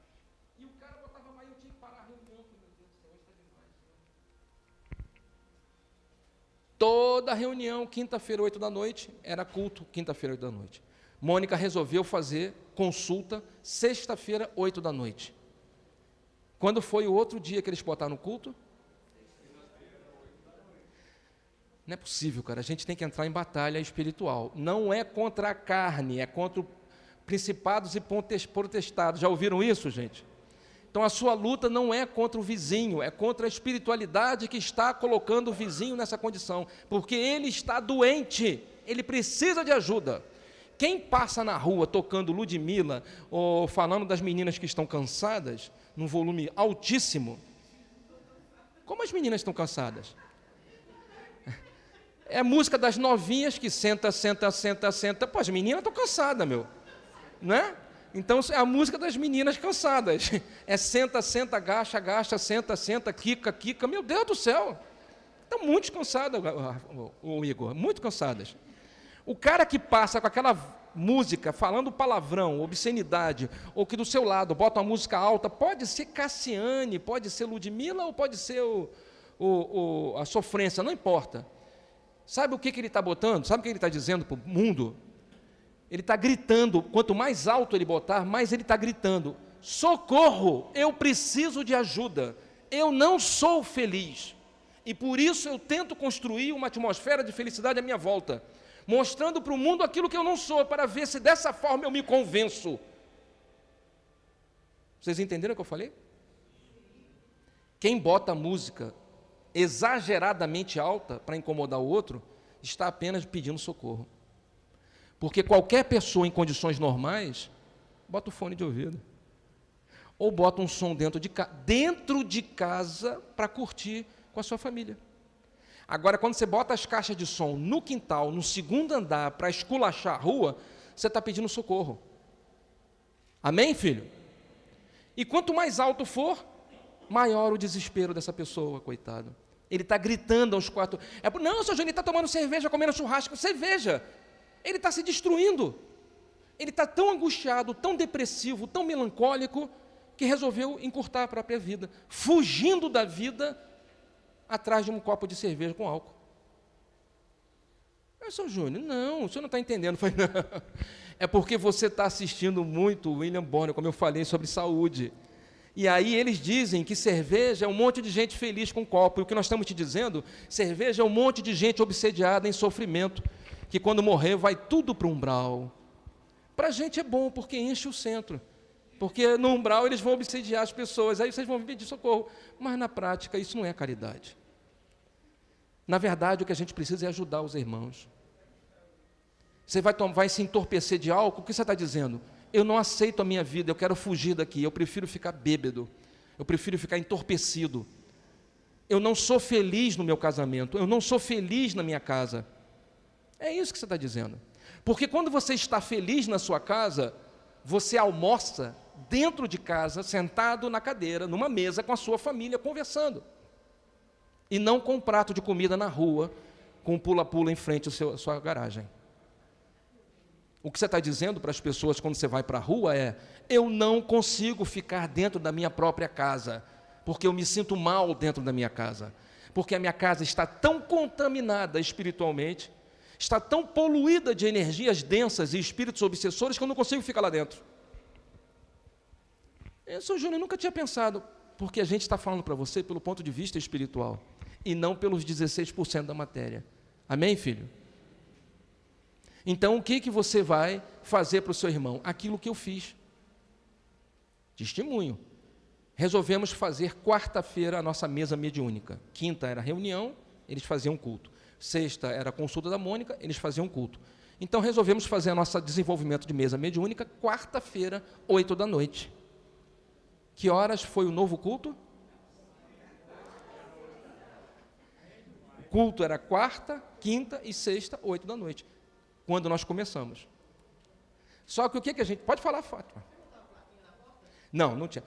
S2: E o cara botava mais, eu tinha que parar a reunião. Meu Deus do céu, hoje está demais. Toda reunião, quinta-feira, 8 da noite, era culto, quinta-feira, 8 da noite. Mônica resolveu fazer consulta, sexta-feira, 8 da noite. Quando foi o outro dia que eles botaram no culto? Não é possível, cara. A gente tem que entrar em batalha espiritual. Não é contra a carne, é contra principados e potestados. Já ouviram isso, gente? Então, a sua luta não é contra o vizinho, é contra a espiritualidade que está colocando o vizinho nessa condição, porque ele está doente, ele precisa de ajuda. Quem passa na rua tocando Ludmilla ou falando das meninas que estão cansadas, num volume altíssimo, como as meninas estão cansadas? É música das novinhas que senta. Pô, as meninas estão cansadas, meu. Né? Então, é a música das meninas cansadas. É senta, agacha, senta, quica. Meu Deus do céu. Estão muito cansadas, o Igor, muito cansadas. O cara que passa com aquela música, falando palavrão, obscenidade, ou que do seu lado bota uma música alta, pode ser Cassiane, pode ser Ludmilla, ou pode ser a sofrência, não importa. Sabe o que ele está botando? Sabe o que ele está dizendo para o mundo? Ele está gritando, quanto mais alto ele botar, mais ele está gritando, socorro, eu preciso de ajuda, eu não sou feliz, e por isso eu tento construir uma atmosfera de felicidade à minha volta, mostrando para o mundo aquilo que eu não sou, para ver se dessa forma eu me convenço. Vocês entenderam o que eu falei? Quem bota música exageradamente alta para incomodar o outro, está apenas pedindo socorro. Porque qualquer pessoa em condições normais, bota o fone de ouvido. Ou bota um som dentro de casa para curtir com a sua família. Agora, quando você bota as caixas de som no quintal, no segundo andar, para esculachar a rua, você está pedindo socorro. Amém, filho? E quanto mais alto for, maior o desespero dessa pessoa, coitado. Ele está gritando aos 4. Não, seu Júnior está tomando cerveja, comendo churrasco. Cerveja. Ele está se destruindo. Ele está tão angustiado, tão depressivo, tão melancólico, que resolveu encurtar a própria vida, fugindo da vida atrás de um copo de cerveja com álcool. Seu Júnior, não, o senhor não está entendendo. Eu falei, não, é porque você está assistindo muito o William Bonner, como eu falei sobre saúde. E aí eles dizem que cerveja é um monte de gente feliz com copo. E o que nós estamos te dizendo, cerveja é um monte de gente obsediada em sofrimento, que quando morrer vai tudo para o umbral. Para a gente é bom, porque enche o centro. Porque no umbral eles vão obsediar as pessoas, aí vocês vão pedir socorro. Mas na prática isso não é caridade. Na verdade o que a gente precisa é ajudar os irmãos. Você vai se entorpecer de álcool, o que você está dizendo? Eu não aceito a minha vida, eu quero fugir daqui, eu prefiro ficar bêbado, eu prefiro ficar entorpecido. Eu não sou feliz no meu casamento, eu não sou feliz na minha casa. É isso que você está dizendo. Porque quando você está feliz na sua casa, você almoça dentro de casa, sentado na cadeira, numa mesa com a sua família, conversando. E não com um prato de comida na rua, com um pula-pula em frente à sua garagem. O que você está dizendo para as pessoas quando você vai para a rua é: eu não consigo ficar dentro da minha própria casa, porque eu me sinto mal dentro da minha casa, porque a minha casa está tão contaminada espiritualmente, está tão poluída de energias densas e espíritos obsessores que eu não consigo ficar lá dentro. Seu Júnior, nunca tinha pensado, porque a gente está falando para você pelo ponto de vista espiritual, e não pelos 16% da matéria. Amém, filho? Então, o que você vai fazer para o seu irmão? Aquilo que eu fiz. Testemunho. Resolvemos fazer quarta-feira a nossa mesa mediúnica. Quinta era reunião, eles faziam culto. Sexta era a consulta da Mônica, eles faziam culto. Então, resolvemos fazer o nosso desenvolvimento de mesa mediúnica quarta-feira, 8 da noite. Que horas foi o novo culto? O culto era quarta, quinta e sexta, 8 da noite. Quando nós começamos. Só que o que a gente... Pode falar, Fátima. Não tinha.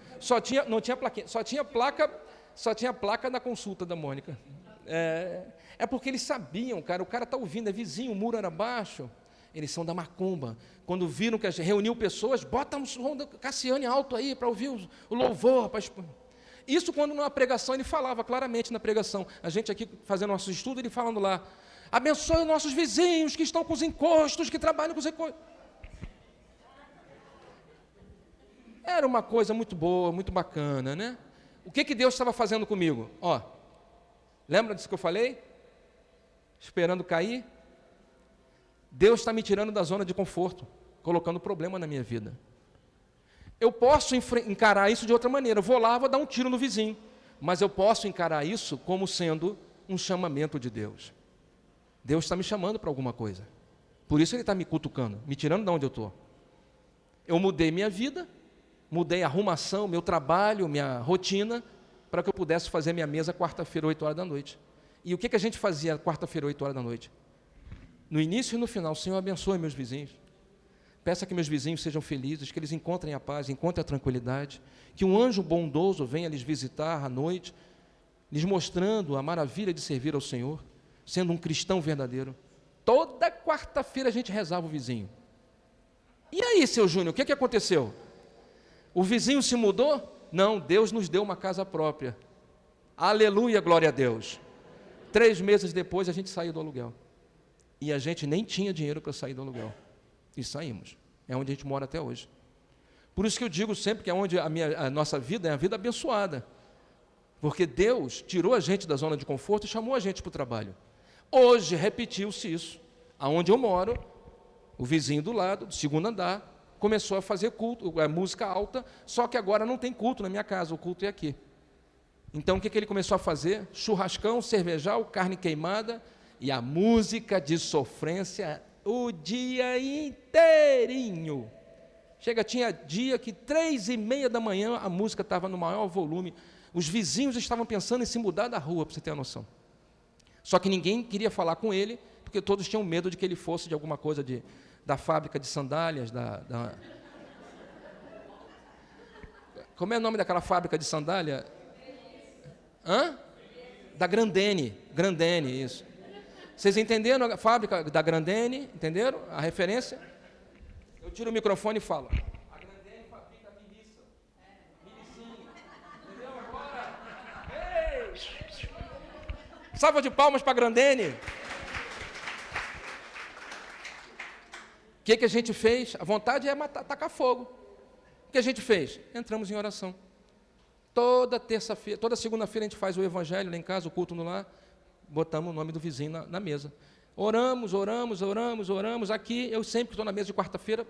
S2: Não tinha plaquinha. Só tinha placa na consulta da Mônica. É porque eles sabiam, cara, o cara está ouvindo, é vizinho, o muro era baixo. Eles são da macumba. Quando viram que a gente reuniu pessoas, bota um som da Cassiane alto aí para ouvir o louvor. Isso quando numa pregação ele falava claramente na pregação. A gente aqui fazendo nosso estudo, ele falando lá: abençoe os nossos vizinhos que estão com os encostos, que trabalham com os encostos. Era uma coisa muito boa, muito bacana, né? O que Deus estava fazendo comigo? Lembra disso que eu falei? Esperando cair? Deus está me tirando da zona de conforto, colocando problema na minha vida. Eu posso encarar isso de outra maneira. Eu vou lá, vou dar um tiro no vizinho. Mas eu posso encarar isso como sendo um chamamento de Deus. Deus está me chamando para alguma coisa. Por isso Ele está me cutucando, me tirando de onde eu estou. Eu mudei minha vida, mudei a arrumação, meu trabalho, minha rotina, para que eu pudesse fazer minha mesa quarta-feira, 8 horas da noite. E o que a gente fazia quarta-feira, 8 horas da noite? No início e no final: Senhor, abençoe meus vizinhos. Peça que meus vizinhos sejam felizes, que eles encontrem a paz, encontrem a tranquilidade, que um anjo bondoso venha lhes visitar à noite, lhes mostrando a maravilha de servir ao Senhor, sendo um cristão verdadeiro. Toda quarta-feira a gente rezava o vizinho. E aí, seu Júnior, o que aconteceu? O vizinho se mudou? Não, Deus nos deu uma casa própria. Aleluia, glória a Deus. 3 meses depois a gente saiu do aluguel. E a gente nem tinha dinheiro para sair do aluguel. E saímos. É onde a gente mora até hoje. Por isso que eu digo sempre que é onde a nossa vida é a vida abençoada. Porque Deus tirou a gente da zona de conforto e chamou a gente para o trabalho. Hoje repetiu-se isso. Aonde eu moro, o vizinho do lado, do segundo andar, começou a fazer culto, a música alta, só que agora não tem culto na minha casa, o culto é aqui. Então o que ele começou a fazer? Churrascão, cervejal, carne queimada e a música de sofrência o dia inteirinho. Tinha dia que 3h30 da manhã a música estava no maior volume. Os vizinhos estavam pensando em se mudar da rua, para você ter a noção. Só que ninguém queria falar com ele, porque todos tinham medo de que ele fosse de alguma coisa da fábrica de sandálias, Como é o nome daquela fábrica de sandália? Da Grandene. Grandene, isso. Vocês entenderam a fábrica da Grandene? Entenderam a referência? Eu tiro o microfone e falo: a Grandene fabrica miliça. Milicinha. Entendeu agora? Ei! Salva de palmas para a Grandene. que a gente fez? A vontade é matar, tacar fogo. O que a gente fez? Entramos em oração. Toda terça-feira, toda segunda-feira a gente faz o evangelho lá em casa, o culto no lar, botamos o nome do vizinho na mesa. Oramos. Aqui, eu sempre estou na mesa de quarta-feira,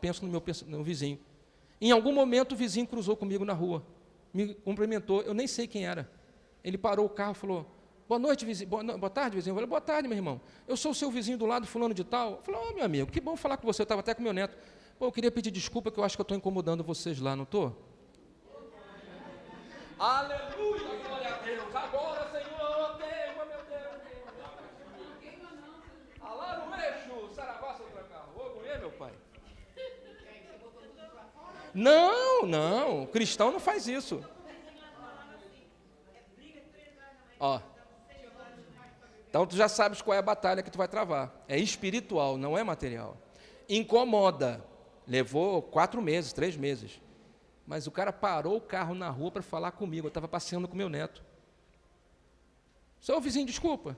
S2: penso no vizinho. Em algum momento o vizinho cruzou comigo na rua, me cumprimentou, eu nem sei quem era. Ele parou o carro e falou: boa noite, vizinho. Boa tarde, vizinho. Eu falei: boa tarde, meu irmão. Eu sou o seu vizinho do lado, fulano de tal. Eu falei: meu amigo, que bom falar com você. Eu estava até com meu neto. Eu queria pedir desculpa, que eu acho que eu estou incomodando vocês lá, não estou? Aleluia, glória a Deus. Agora, Senhor, tema, meu Deus. Alá no eixo, saravá, seu trancarro. Ô, meu pai. Não, cristão não faz isso. Ó. Então tu já sabes qual é a batalha que tu vai travar. É espiritual, não é material. Incomoda. Levou 4 meses, 3 meses. Mas o cara parou o carro na rua para falar comigo. Eu estava passeando com meu neto. Seu vizinho, desculpa.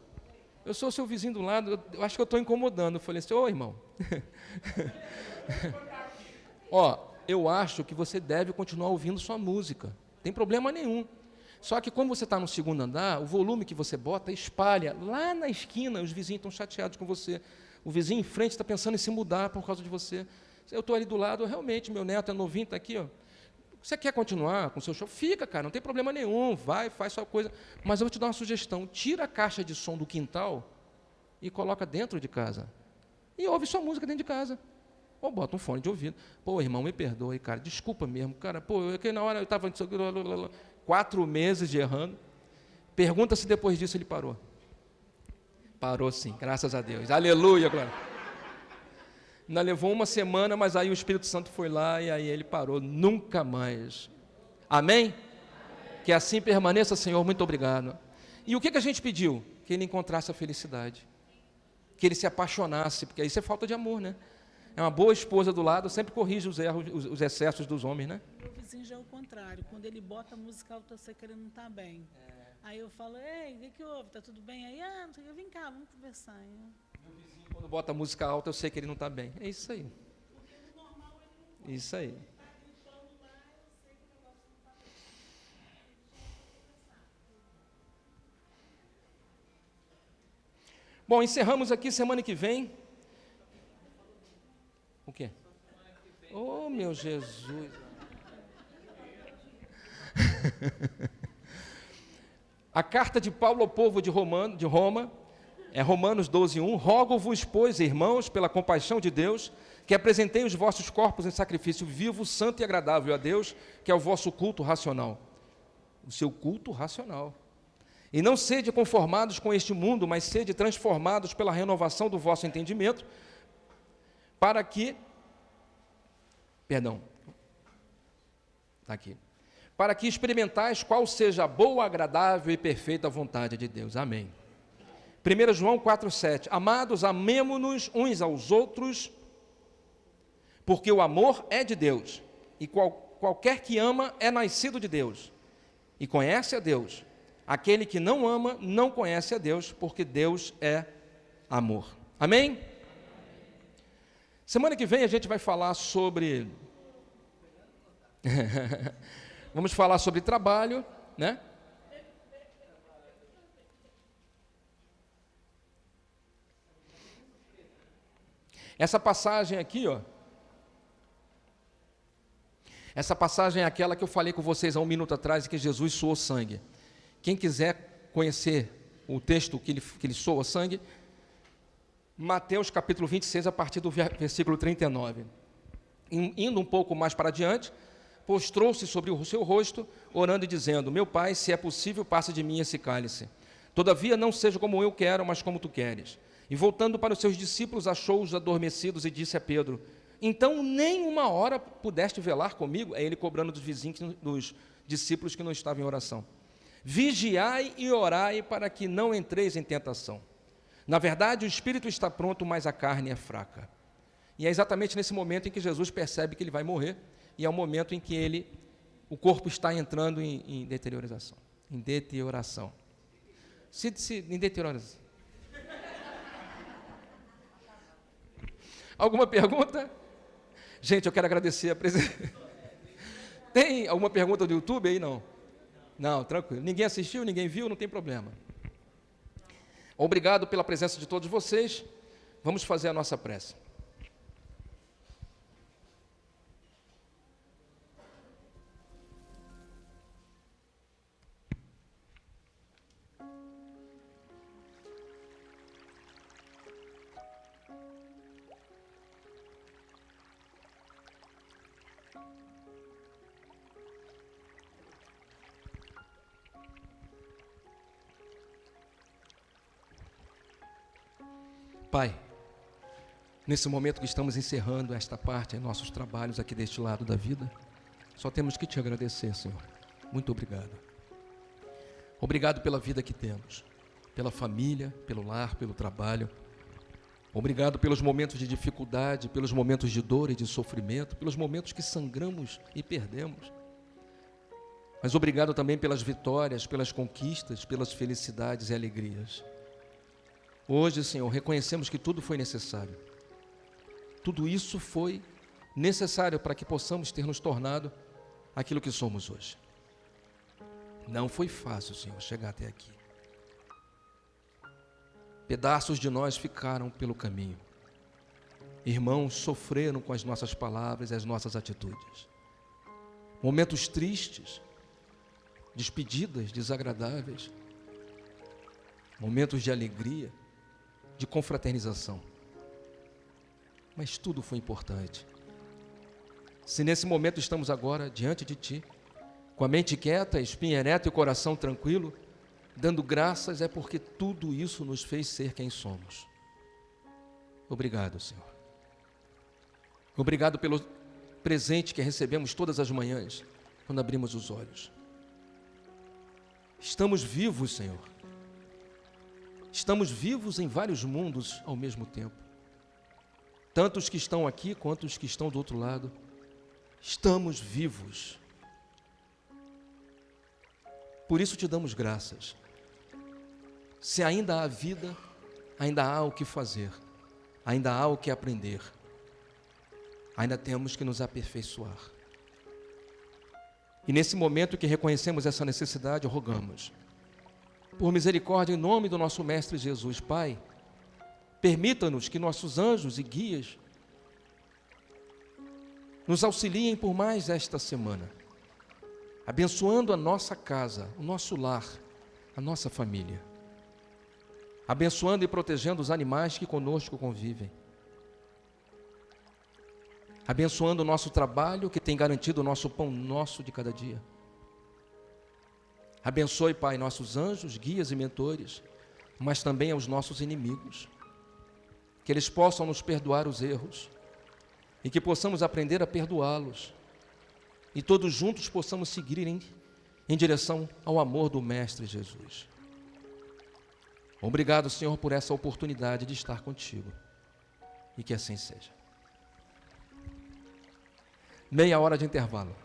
S2: Eu sou o seu vizinho do lado, eu acho que eu estou incomodando. Eu falei assim: ô irmão. Ó, eu acho que você deve continuar ouvindo sua música. Não tem problema nenhum. Só que como você está no segundo andar, o volume que você bota espalha. Lá na esquina, os vizinhos estão chateados com você. O vizinho em frente está pensando em se mudar por causa de você. Eu estou ali do lado, realmente, meu neto é novinho, está aqui, ó. Você quer continuar com o seu show? Fica, cara, não tem problema nenhum. Vai, faz sua coisa. Mas eu vou te dar uma sugestão. Tira a caixa de som do quintal e coloca dentro de casa. E ouve sua música dentro de casa. Ou bota um fone de ouvido. Pô, irmão, me perdoe, cara. Desculpa mesmo. Cara, pô, na hora eu estava... 4 meses de errando. Pergunta se depois disso ele parou. Parou sim, graças a Deus. Aleluia, glória. Ainda levou 1 semana, mas aí o Espírito Santo foi lá e aí ele parou. Nunca mais. Amém? Que assim permaneça, Senhor. Muito obrigado. E o que a gente pediu? Que ele encontrasse a felicidade. Que ele se apaixonasse, porque isso é falta de amor, né? É uma boa esposa do lado, sempre corrige os erros, os excessos dos homens, né?
S3: O vizinho já é o contrário. Quando ele bota a música alta, eu sei que ele não está bem. Aí eu falo: ei, o que houve? Está tudo bem aí? Não sei o que, vem cá, vamos conversar.
S2: O vizinho, quando bota a música alta, eu sei que ele não está bem. É isso aí. Isso aí. Bom, encerramos aqui semana que vem. O quê? Oh, meu Jesus. A carta de Paulo ao povo de Roma, é Romanos 12:1. Rogo-vos, pois, irmãos, pela compaixão de Deus, que apresentei os vossos corpos em sacrifício vivo, santo e agradável a Deus, que é o vosso culto racional. O seu culto racional. E não sede conformados com este mundo, mas sede transformados pela renovação do vosso entendimento, para que, para que experimentais qual seja a boa, agradável e perfeita vontade de Deus. Amém. 1 João 4,7. Amados, amemo-nos uns aos outros, porque o amor é de Deus, e qualquer que ama é nascido de Deus, e conhece a Deus. Aquele que não ama não conhece a Deus, porque Deus é amor. Amém? Semana que vem a gente vai falar sobre... Vamos falar sobre trabalho, né? Essa passagem aqui, ó. Essa passagem é aquela que eu falei com vocês há 1 minuto atrás, que Jesus suou sangue. Quem quiser conhecer o texto que ele soa sangue, Mateus capítulo 26, a partir do versículo 39. Indo um pouco mais para adiante, postrou-se sobre o seu rosto, orando e dizendo: meu Pai, se é possível, passe de mim esse cálice. Todavia, não seja como eu quero, mas como tu queres. E voltando para os seus discípulos, achou-os adormecidos e disse a Pedro: então nem 1 hora pudeste velar comigo? É ele cobrando dos vizinhos, dos discípulos que não estavam em oração. Vigiai e orai para que não entreis em tentação. Na verdade, o espírito está pronto, mas a carne é fraca. E é exatamente nesse momento em que Jesus percebe que ele vai morrer, e é o momento em que o corpo está entrando em deterioração. Em deterioração. Em deterioração. Alguma pergunta? Gente, eu quero agradecer a presença. Tem alguma pergunta do YouTube aí? Não? Não, tranquilo. Ninguém assistiu, ninguém viu, não tem problema. Obrigado pela presença de todos vocês. Vamos fazer a nossa prece. Pai, nesse momento que estamos encerrando esta parte em nossos trabalhos aqui deste lado da vida, só temos que te agradecer, Senhor. Muito obrigado. Obrigado pela vida que temos, pela família, pelo lar, pelo trabalho. Obrigado pelos momentos de dificuldade, pelos momentos de dor e de sofrimento, pelos momentos que sangramos e perdemos. Mas obrigado também pelas vitórias, pelas conquistas, pelas felicidades e alegrias. Hoje, Senhor, reconhecemos que tudo foi necessário. Tudo isso foi necessário para que possamos ter nos tornado aquilo que somos hoje. Não foi fácil, Senhor, chegar até aqui. Pedaços de nós ficaram pelo caminho. Irmãos sofreram com as nossas palavras e as nossas atitudes. Momentos tristes, despedidas desagradáveis, momentos de alegria, de confraternização. Mas tudo foi importante. Se nesse momento estamos agora diante de Ti, com a mente quieta, espinha ereta e o coração tranquilo, dando graças, é porque tudo isso nos fez ser quem somos. Obrigado, Senhor. Obrigado pelo presente que recebemos todas as manhãs, quando abrimos os olhos. Estamos vivos, Senhor. Estamos vivos em vários mundos ao mesmo tempo. Tanto os que estão aqui, quanto os que estão do outro lado. Estamos vivos. Por isso te damos graças. Se ainda há vida, ainda há o que fazer, ainda há o que aprender, ainda temos que nos aperfeiçoar. E nesse momento que reconhecemos essa necessidade, rogamos, por misericórdia, em nome do nosso Mestre Jesus, Pai, permita-nos que nossos anjos e guias nos auxiliem por mais esta semana, abençoando a nossa casa, o nosso lar, a nossa família, abençoando e protegendo os animais que conosco convivem, abençoando o nosso trabalho que tem garantido o nosso pão nosso de cada dia. Abençoe, Pai, nossos anjos, guias e mentores, mas também aos nossos inimigos, que eles possam nos perdoar os erros e que possamos aprender a perdoá-los e todos juntos possamos seguir em direção ao amor do Mestre Jesus. Obrigado, Senhor, por essa oportunidade de estar contigo e que assim seja. Meia hora de intervalo.